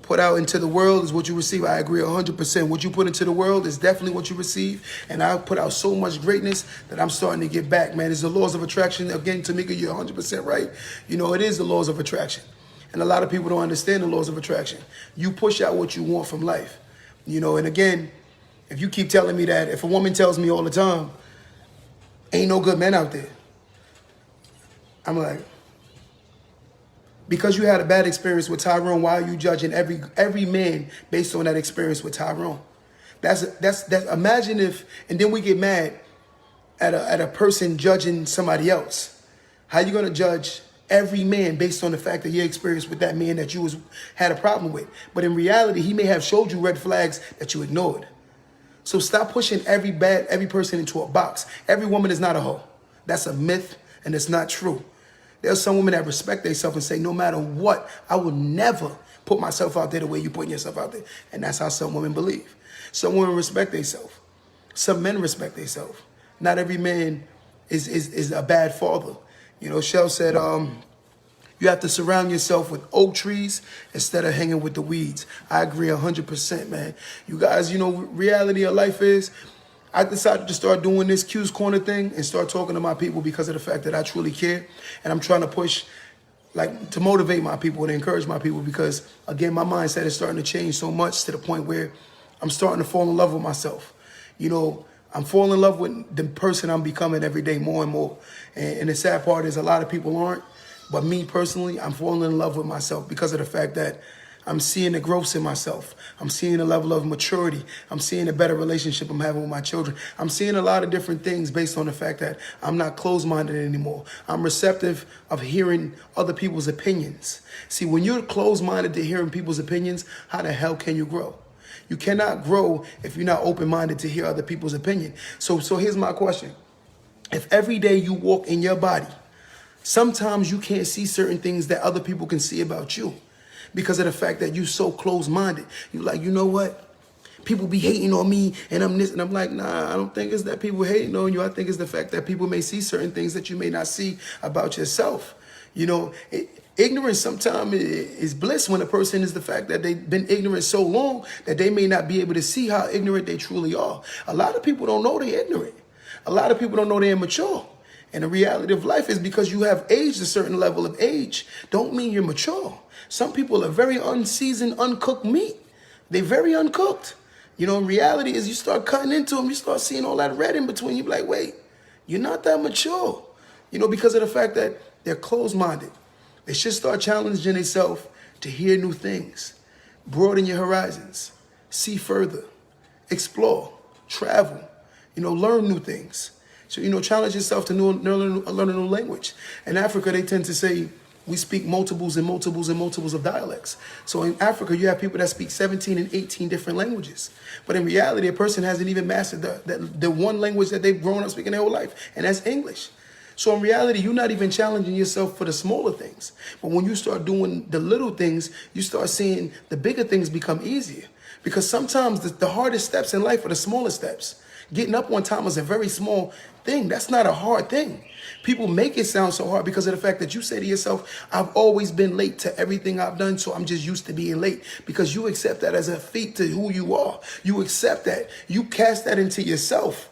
Put out into the world is what you receive. I agree 100%. What you put into the world is definitely what you receive. And I put out so much greatness that I'm starting to get back, man. It's the laws of attraction. Again, Tamika, you're 100% right. It is the laws of attraction. And a lot of people don't understand the laws of attraction. You push out what you want from life. And again, if you keep telling me that, if a woman tells me all the time, ain't no good men out there, I'm like, because you had a bad experience with Tyrone, why are you judging every man based on that experience with Tyrone? That's imagine if, and then we get mad at a person judging somebody else. How you gonna judge every man based on the fact that your experience with that man that you had a problem with? But in reality, he may have showed you red flags that you ignored. So stop pushing every person into a box. Every woman is not a hoe. That's a myth, and it's not true. There's some women that respect themselves and say, no matter what, I will never put myself out there the way you putting yourself out there. And that's how some women believe. Some women respect themselves. Some men respect themselves. Not every man is a bad father. Shell said, you have to surround yourself with oak trees instead of hanging with the weeds. I agree 100%, man. You guys, reality of life is, I decided to start doing this Q's Corner thing and start talking to my people because of the fact that I truly care. And I'm trying to push like to motivate my people, to encourage my people, because again, my mindset is starting to change so much to the point where I'm starting to fall in love with myself. You know, I'm falling in love with the person I'm becoming every day more and more. And the sad part is a lot of people aren't. But me personally, I'm falling in love with myself because of the fact that I'm seeing the growth in myself. I'm seeing a level of maturity. I'm seeing a better relationship I'm having with my children. I'm seeing a lot of different things based on the fact that I'm not closed-minded anymore. I'm receptive of hearing other people's opinions. See, when you're closed-minded to hearing people's opinions, how the hell can you grow? You cannot grow if you're not open-minded to hear other people's opinion. So here's my question. If every day you walk in your body, sometimes you can't see certain things that other people can see about you because of the fact that you're so close-minded. You're like, you know what? People be hating on me and I'm this. And I'm like, nah, I don't think it's that people hating on you. I think it's the fact that people may see certain things that you may not see about yourself. You know, ignorance sometimes is bliss when a person is the fact that they've been ignorant so long that they may not be able to see how ignorant they truly are. A lot of people don't know they're ignorant. A lot of people don't know they're immature. And the reality of life is because you have aged a certain level of age, don't mean you're mature. Some people are very unseasoned, uncooked meat. They're very uncooked. You know, reality is you start cutting into them, you start seeing all that red in between. You're like, wait, you're not that mature. You know, because of the fact that they're closed-minded. They should start challenging themselves to hear new things, broaden your horizons, see further, explore, travel, you know, learn new things. So, you know, challenge yourself to learn a new language. In Africa, they tend to say we speak multiples and multiples and multiples of dialects. So in Africa, you have people that speak 17 and 18 different languages. But in reality, a person hasn't even mastered the one language that they've grown up speaking their whole life, and that's English. So in reality, you're not even challenging yourself for the smaller things. But when you start doing the little things, you start seeing the bigger things become easier. Because sometimes the hardest steps in life are the smaller steps. Getting up on time is a very small thing. That's not a hard thing. People make it sound so hard because of the fact that you say to yourself, I've always been late to everything I've done, so I'm just used to being late. Because you accept that as a feat to who you are. You accept that. You cast that into yourself.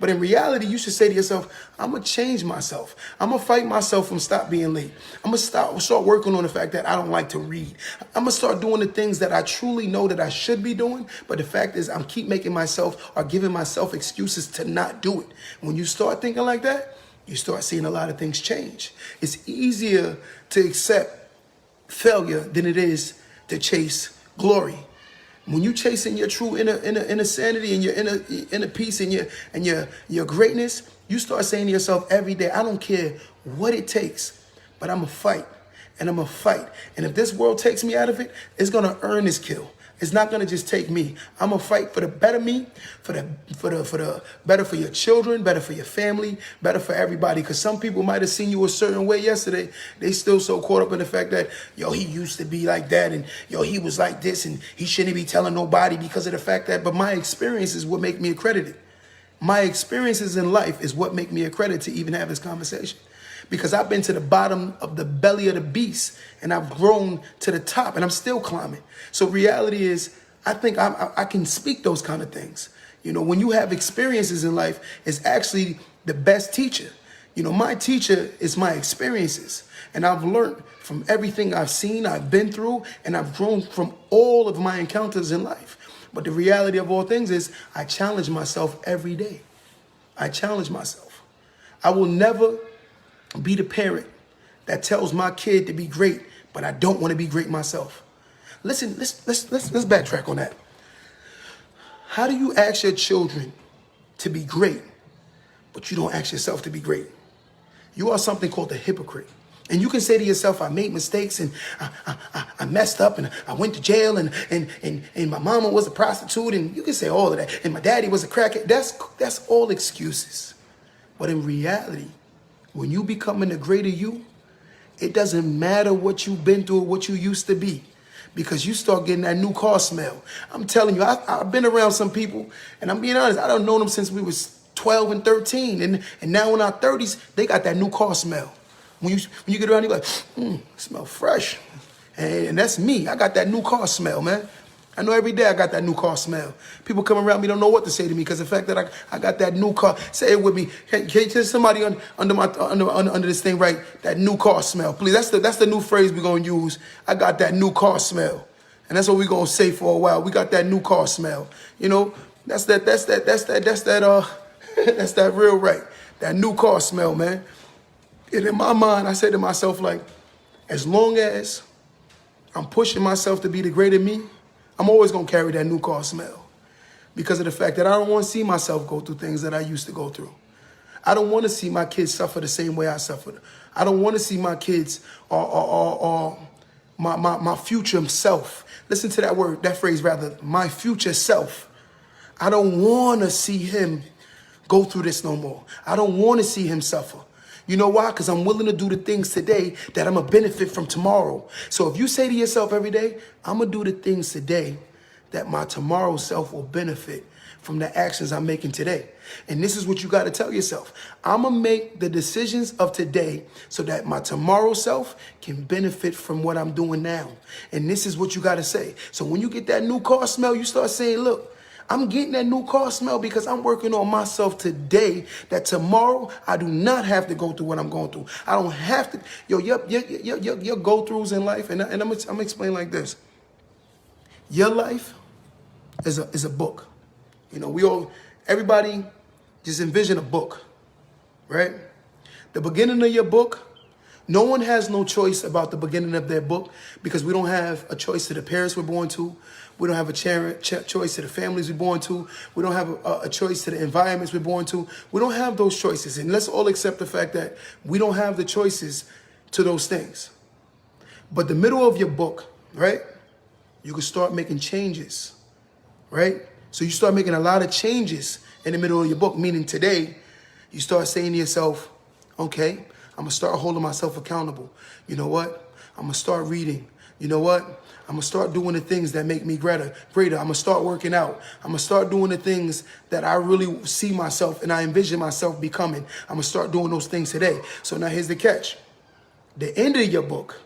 But in reality, you should say to yourself, I'm going to change myself. I'm going to fight myself from stop being late. I'm going to start working on the fact that I don't like to read. I'm going to start doing the things that I truly know that I should be doing. But the fact is, I'm keep making myself or giving myself excuses to not do it. When you start thinking like that, you start seeing a lot of things change. It's easier to accept failure than it is to chase glory. When you chasing your true inner sanity and your inner peace and your greatness, you start saying to yourself every day, I don't care what it takes, but I'm gonna fight and I'm gonna fight. And if this world takes me out of it, it's gonna earn its kill. It's not gonna just take me. I'm gonna fight for the better me, for the better for your children, better for your family, better for everybody. Because some people might have seen you a certain way yesterday. They still so caught up in the fact that, yo, he used to be like that, and yo, he was like this, and he shouldn't be telling nobody because of the fact that. But my experience is what make me accredited. My experiences in life is what make me accredited to even have this conversation. Because I've been to the bottom of the belly of the beast and I've grown to the top and I'm still climbing. So reality is, I think I can speak those kind of things. You know, when you have experiences in life, it's actually the best teacher. You know, my teacher is my experiences. And I've learned from everything I've seen, I've been through, and I've grown from all of my encounters in life. But the reality of all things is I challenge myself every day. I challenge myself. I will never be the parent that tells my kid to be great, but I don't want to be great myself. Listen, let's backtrack on that. How do you ask your children to be great, but you don't ask yourself to be great? You are something called a hypocrite. And you can say to yourself, I made mistakes and I messed up and I went to jail and my mama was a prostitute, and you can say all of that, and my daddy was a crackhead. That's all excuses. But in reality, when you becoming the greater you, it doesn't matter what you've been through or what you used to be, because you start getting that new car smell. I'm telling you, I've been around some people, and I'm being honest, I don't know them since we was 12 and 13, and now in our 30s, they got that new car smell. When you get around, you're like, smell fresh. And that's me. I got that new car smell, man. I know every day I got that new car smell. People come around me don't know what to say to me because the fact that I got that new car. Say it with me. Can somebody under this thing write that new car smell, please? That's the new phrase we're gonna use. I got that new car smell, and that's what we're gonna say for a while. We got that new car smell. You know, that's that that's that real right. That new car smell, man. And in my mind, I say to myself, like, as long as I'm pushing myself to be the greater me, I'm always going to carry that new car smell because of the fact that I don't want to see myself go through things that I used to go through. I don't want to see my kids suffer the same way I suffered. I don't want to see my kids or my future self. Listen to that word, that phrase rather, my future self. I don't want to see him go through this no more. I don't want to see him suffer. You know why? Because I'm willing to do the things today that I'm going to benefit from tomorrow. So if you say to yourself every day, I'm going to do the things today that my tomorrow self will benefit from the actions I'm making today. And this is what you got to tell yourself. I'm going to make the decisions of today so that my tomorrow self can benefit from what I'm doing now. And this is what you got to say. So when you get that new car smell, you start saying, look, I'm getting that new car smell because I'm working on myself today that tomorrow I do not have to go through what I'm going through. I don't have to. Your go-throughs in life, and I'm going to explain like this. Your life is a book. You know, everybody just envision a book, right? The beginning of your book, no one has no choice about the beginning of their book because we don't have a choice to the parents we're born to. We don't have a choice to the families we're born to. We don't have a choice to the environments we're born to. We don't have those choices. And let's all accept the fact that we don't have the choices to those things. But the middle of your book, right, you can start making changes, right? So you start making a lot of changes in the middle of your book, meaning today, you start saying to yourself, okay, I'm going to start holding myself accountable. You know what? I'm going to start reading. You know what? I'm going to start doing the things that make me greater. I'm going to start working out. I'm going to start doing the things that I really see myself and I envision myself becoming. I'm going to start doing those things today. So now here's the catch. The end of your book,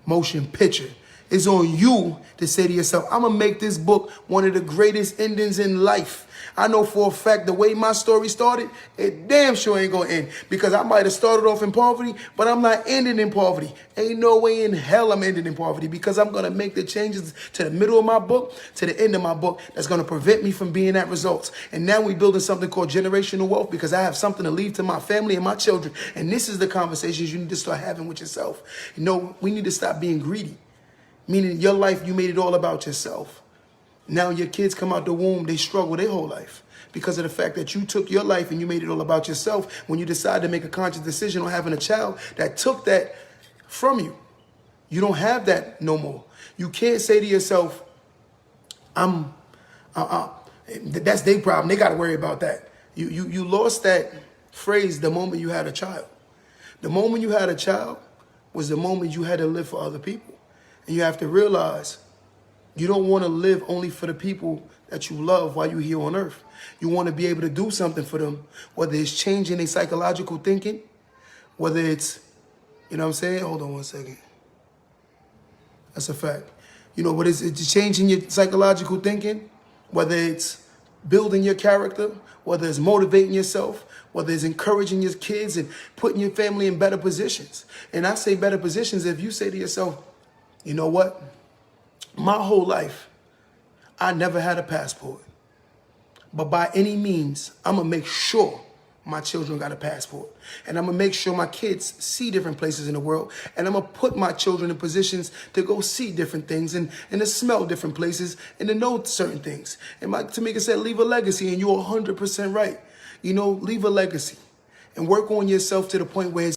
motion picture, is on you to say to yourself, I'm going to make this book one of the greatest endings in life. I know for a fact the way my story started, it damn sure ain't going to end because I might have started off in poverty, but I'm not ending in poverty. Ain't no way in hell I'm ending in poverty because I'm going to make the changes to the middle of my book, to the end of my book that's going to prevent me from being at results. And now we're building something called generational wealth because I have something to leave to my family and my children. And this is the conversations you need to start having with yourself. You know, we need to stop being greedy. Meaning your life, you made it all about yourself. Now your kids come out the womb, they struggle their whole life because of the fact that you took your life and you made it all about yourself when you decided to make a conscious decision on having a child that took that from you. You don't have that no more. You can't say to yourself, that's their problem. They got to worry about that. You lost that phrase the moment you had a child. The moment you had a child was the moment you had to live for other people. And you have to realize you don't want to live only for the people that you love while you're here on earth. You want to be able to do something for them, whether it's changing their psychological thinking, whether it's, you know what I'm saying? Hold on one second. That's a fact. You know, whether it's changing your psychological thinking, whether it's building your character, whether it's motivating yourself, whether it's encouraging your kids and putting your family in better positions. And I say better positions if you say to yourself, you know what? My whole life, I never had a passport. But by any means, I'm going to make sure my children got a passport. And I'm going to make sure my kids see different places in the world. And I'm going to put my children in positions to go see different things and to smell different places and to know certain things. And like Tamika said, leave a legacy. And you're 100% right. You know, leave a legacy and work on yourself to the point where it's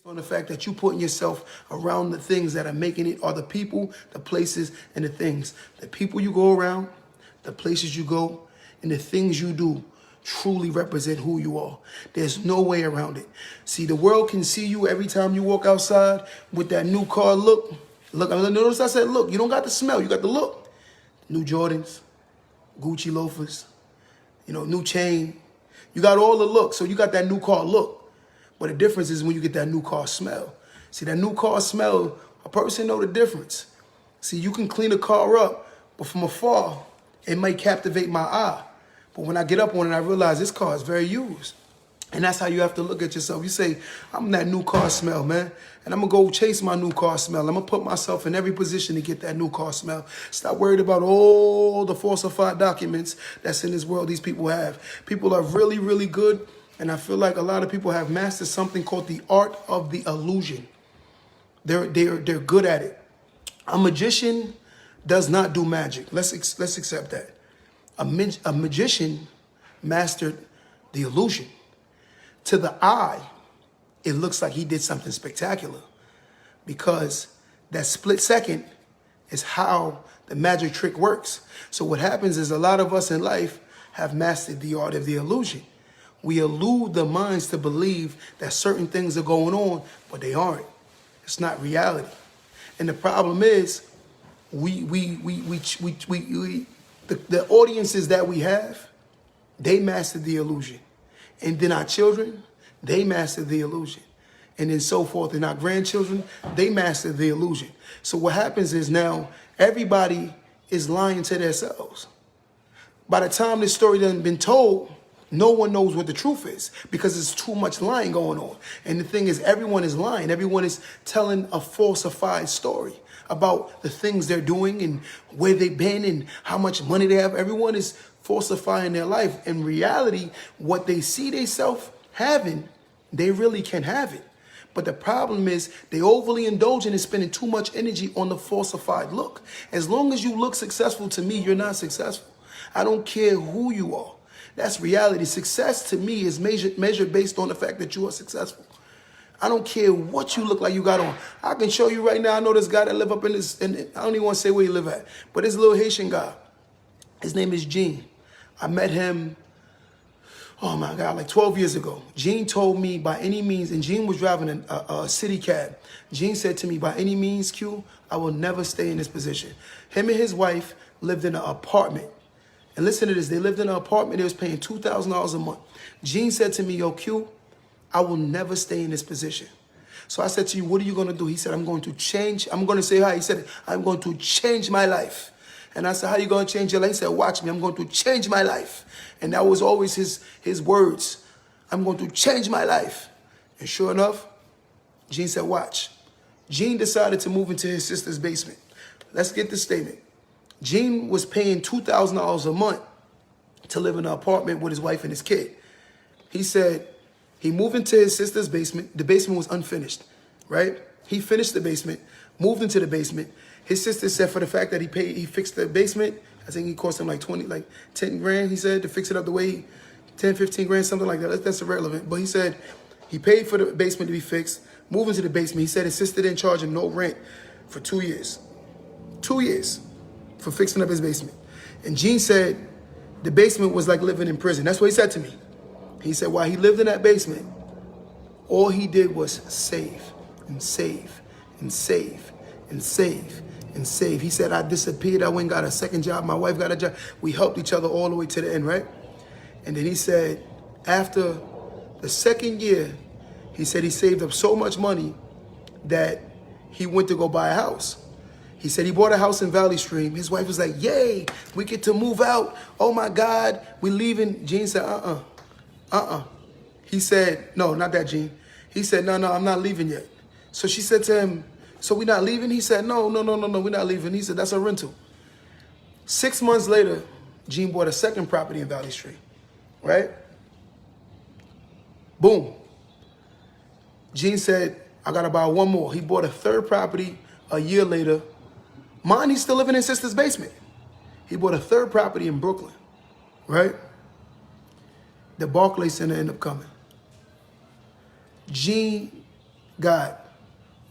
on the fact that you putting yourself around the things that are making it are the people, the places, and the things. The people you go around, the places you go, and the things you do truly represent who you are. There's no way around it. See, the world can see you every time you walk outside with that new car look. Look, notice I said look. You don't got the smell. You got the look. New Jordans, Gucci loafers, you know, new chain. You got all the look. So you got that new car look. But the difference is when you get that new car smell. See, that new car smell, a person know the difference. See, you can clean a car up, but from afar, it might captivate my eye. But when I get up on it, I realize this car is very used. And that's how you have to look at yourself. You say, I'm that new car smell, man. And I'm going to go chase my new car smell. I'm going to put myself in every position to get that new car smell. Stop worried about all the falsified documents that's in this world these people have. People are really, really good. And I feel like a lot of people have mastered something called the art of the illusion. They're good at it. A magician does not do magic. Let's accept that. A magician mastered the illusion. To the eye, it looks like he did something spectacular because that split second is how the magic trick works. So what happens is a lot of us in life have mastered the art of the illusion. We elude the minds to believe that certain things are going on, but they aren't. It's not reality. And the problem is the audiences that we have, they mastered the illusion. And then our children, they mastered the illusion. And then so forth. And our grandchildren, they mastered the illusion. So what happens is now everybody is lying to themselves. By the time this story done been told, no one knows what the truth is because there's too much lying going on. And the thing is, everyone is lying. Everyone is telling a falsified story about the things they're doing and where they've been and how much money they have. Everyone is falsifying their life. In reality, what they see themselves having, they really can have it. But the problem is they overly indulge in spending too much energy on the falsified look. As long as you look successful to me, you're not successful. I don't care who you are. That's reality. Success to me is measured based on the fact that you are successful. I don't care what you look like you got on. I can show you right now. I know this guy that live up in this, and I don't even want to say where he live at, but this little Haitian guy. His name is Gene. I met him, oh my God, like 12 years ago. Gene told me by any means, and Gene was driving a city cab. Gene said to me, by any means, Q, I will never stay in this position. Him and his wife lived in an apartment. And listen to this, they lived in an apartment, they was paying $2,000 a month. Gene said to me, yo, Q, I will never stay in this position. So I said to you, what are you going to do? He said, I'm going to change. I'm going to say hi. He said, I'm going to change my life. And I said, how are you going to change your life? He said, watch me. I'm going to change my life. And that was always his words. I'm going to change my life. And sure enough, Gene said, watch. Gene decided to move into his sister's basement. Let's get this statement. Gene was paying $2,000 a month to live in an apartment with his wife and his kid. He said he moved into his sister's basement. The basement was unfinished, right? He finished the basement, moved into the basement. His sister said for the fact that he fixed the basement, I think he cost him like 10 grand, he said, to fix it up the way, 10, 15 grand, something like that. That's irrelevant. But he said he paid for the basement to be fixed, moved into the basement. He said his sister didn't charge him no rent for 2 years. 2 years for fixing up his basement. And Gene said the basement was like living in prison. That's what he said to me. He said while he lived in that basement, all he did was save and save and save and save and save. He said, I disappeared. I went and got a second job. My wife got a job. We helped each other all the way to the end, right? And then he said, after the second year, he said he saved up so much money that he went to go buy a house. He said he bought a house in Valley Stream. His wife was like, yay, we get to move out. Oh my God, we leaving. Gene said, He said, no, not that, Gene. He said, no, I'm not leaving yet. So she said to him, so we're not leaving? He said, no, we're not leaving. He said, that's a rental. 6 months later, Gene bought a second property in Valley Stream, right? Boom. Gene said, I got to buy one more. He bought a third property a year later. Mine, he's still living in his sister's basement. He bought a third property in Brooklyn, right? The Barclays Center ended up coming. Gene got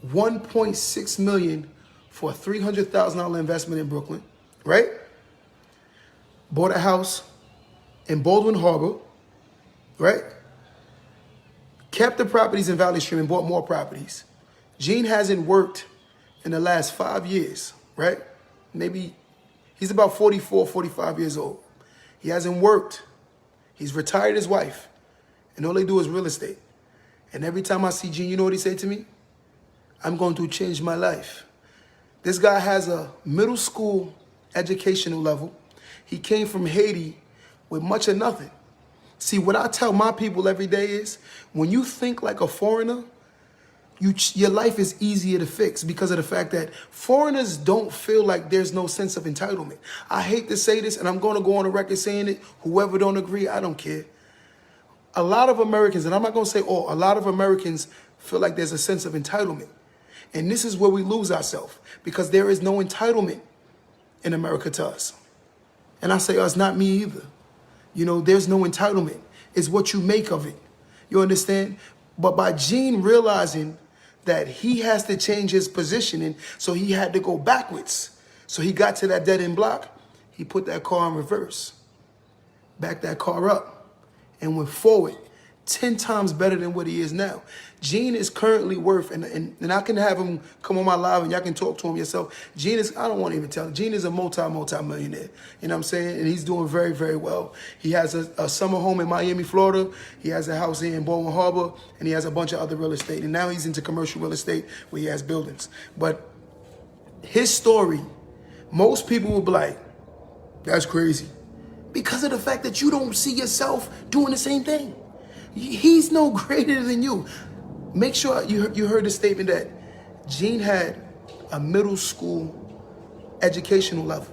$1.6 million for a $300,000 investment in Brooklyn, right? Bought a house in Baldwin Harbor, right? Kept the properties in Valley Stream and bought more properties. Gene hasn't worked in the last 5 years, right? Maybe he's about 44, 45 years old. He hasn't worked. He's retired his wife, and all they do is real estate. And every time I see Gene, you know what he said to me? I'm going to change my life. This guy has a middle school educational level. He came from Haiti with much of nothing. See, what I tell my people every day is, when you think like a foreigner, your life is easier to fix because of the fact that foreigners don't feel like there's no sense of entitlement. I hate to say this, and I'm going to go on the record saying it. Whoever don't agree, I don't care. A lot of Americans, and I'm not going to say all, a lot of Americans feel like there's a sense of entitlement. And this is where we lose ourselves, because there is no entitlement in America to us. And I say us, not me either. You know, there's no entitlement. It's what you make of it. You understand? But by Gene realizing that he has to change his positioning, so he had to go backwards. So he got to that dead-end block. He put that car in reverse, backed that car up, and went forward 10 times better than what he is now. Gene is currently worth, and I can have him come on my live and y'all can talk to him yourself. Gene is, I don't want to even tell him, Gene is a multi-millionaire. You know what I'm saying? And he's doing very, very well. He has a summer home in Miami, Florida. He has a house here in Baldwin Harbor, and he has a bunch of other real estate. And now he's into commercial real estate where he has buildings. But his story, most people will be like, that's crazy. Because of the fact that you don't see yourself doing the same thing. He's no greater than you. Make sure you heard the statement that Gene had a middle school educational level.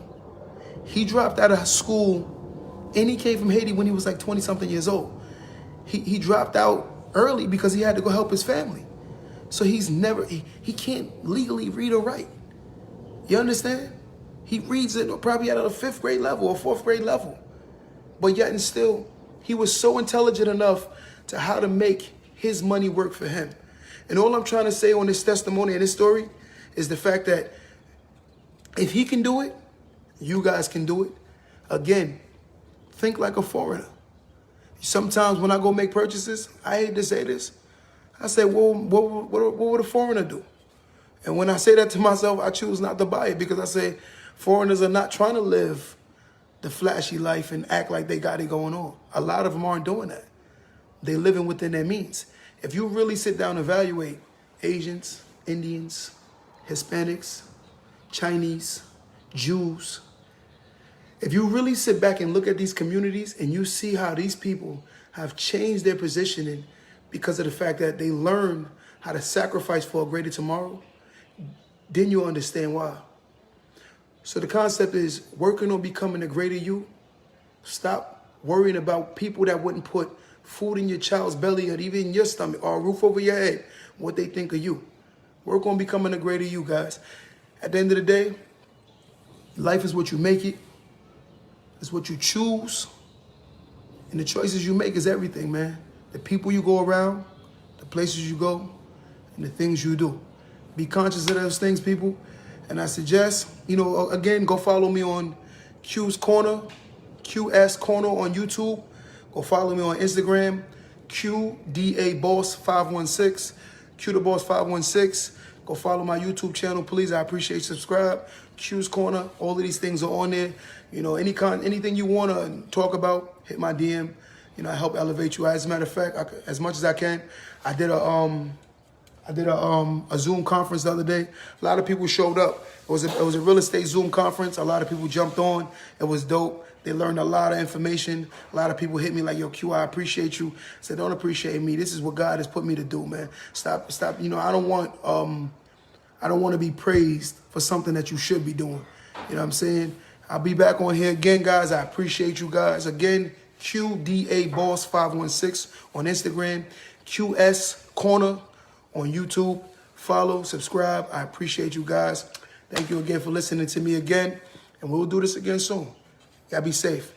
He dropped out of school, and he came from Haiti when he was like 20-something years old. He dropped out early because he had to go help his family. So he can't legally read or write. You understand? He reads it probably at a 5th grade level or 4th grade level. But yet and still, he was so intelligent enough to how to make his money work for him. And all I'm trying to say on this testimony and this story is the fact that if he can do it, you guys can do it. Again, think like a foreigner. Sometimes when I go make purchases, I hate to say this, I say, well, what would a foreigner do? And when I say that to myself, I choose not to buy it, because I say foreigners are not trying to live the flashy life and act like they got it going on. A lot of them aren't doing that. They're living within their means. If you really sit down and evaluate Asians, Indians, Hispanics, Chinese, Jews, if you really sit back and look at these communities and you see how these people have changed their positioning because of the fact that they learn how to sacrifice for a greater tomorrow, then you'll understand why. So the concept is working on becoming a greater you. Stop worrying about people that wouldn't put food in your child's belly or even in your stomach or a roof over your head, what they think of you. Work on becoming a greater you, guys. At the end of the day, life is what you make it. It's what you choose. And the choices you make is everything, man. The people you go around, the places you go, and the things you do. Be conscious of those things, people. And I suggest, again, go follow me on QS Corner on YouTube. Go follow me on Instagram, QDABoss516, QTheBoss516. Go follow my YouTube channel, please. I appreciate you. Subscribe. QS Corner. All of these things are on there. Anything you want to talk about, hit my DM. I help elevate you. As a matter of fact, as much as I can, I did a Zoom conference the other day. A lot of people showed up. It was a real estate Zoom conference. A lot of people jumped on. It was dope. They learned a lot of information. A lot of people hit me like, yo, Q, I appreciate you. I said, don't appreciate me. This is what God has put me to do, man. Stop. I don't want to be praised for something that you should be doing. You know what I'm saying? I'll be back on here again, guys. I appreciate you guys. Again, QDABoss516 on Instagram, QS Corner on YouTube. Follow, subscribe. I appreciate you guys. Thank you again for listening to me again. And we'll do this again soon. Y'all be safe.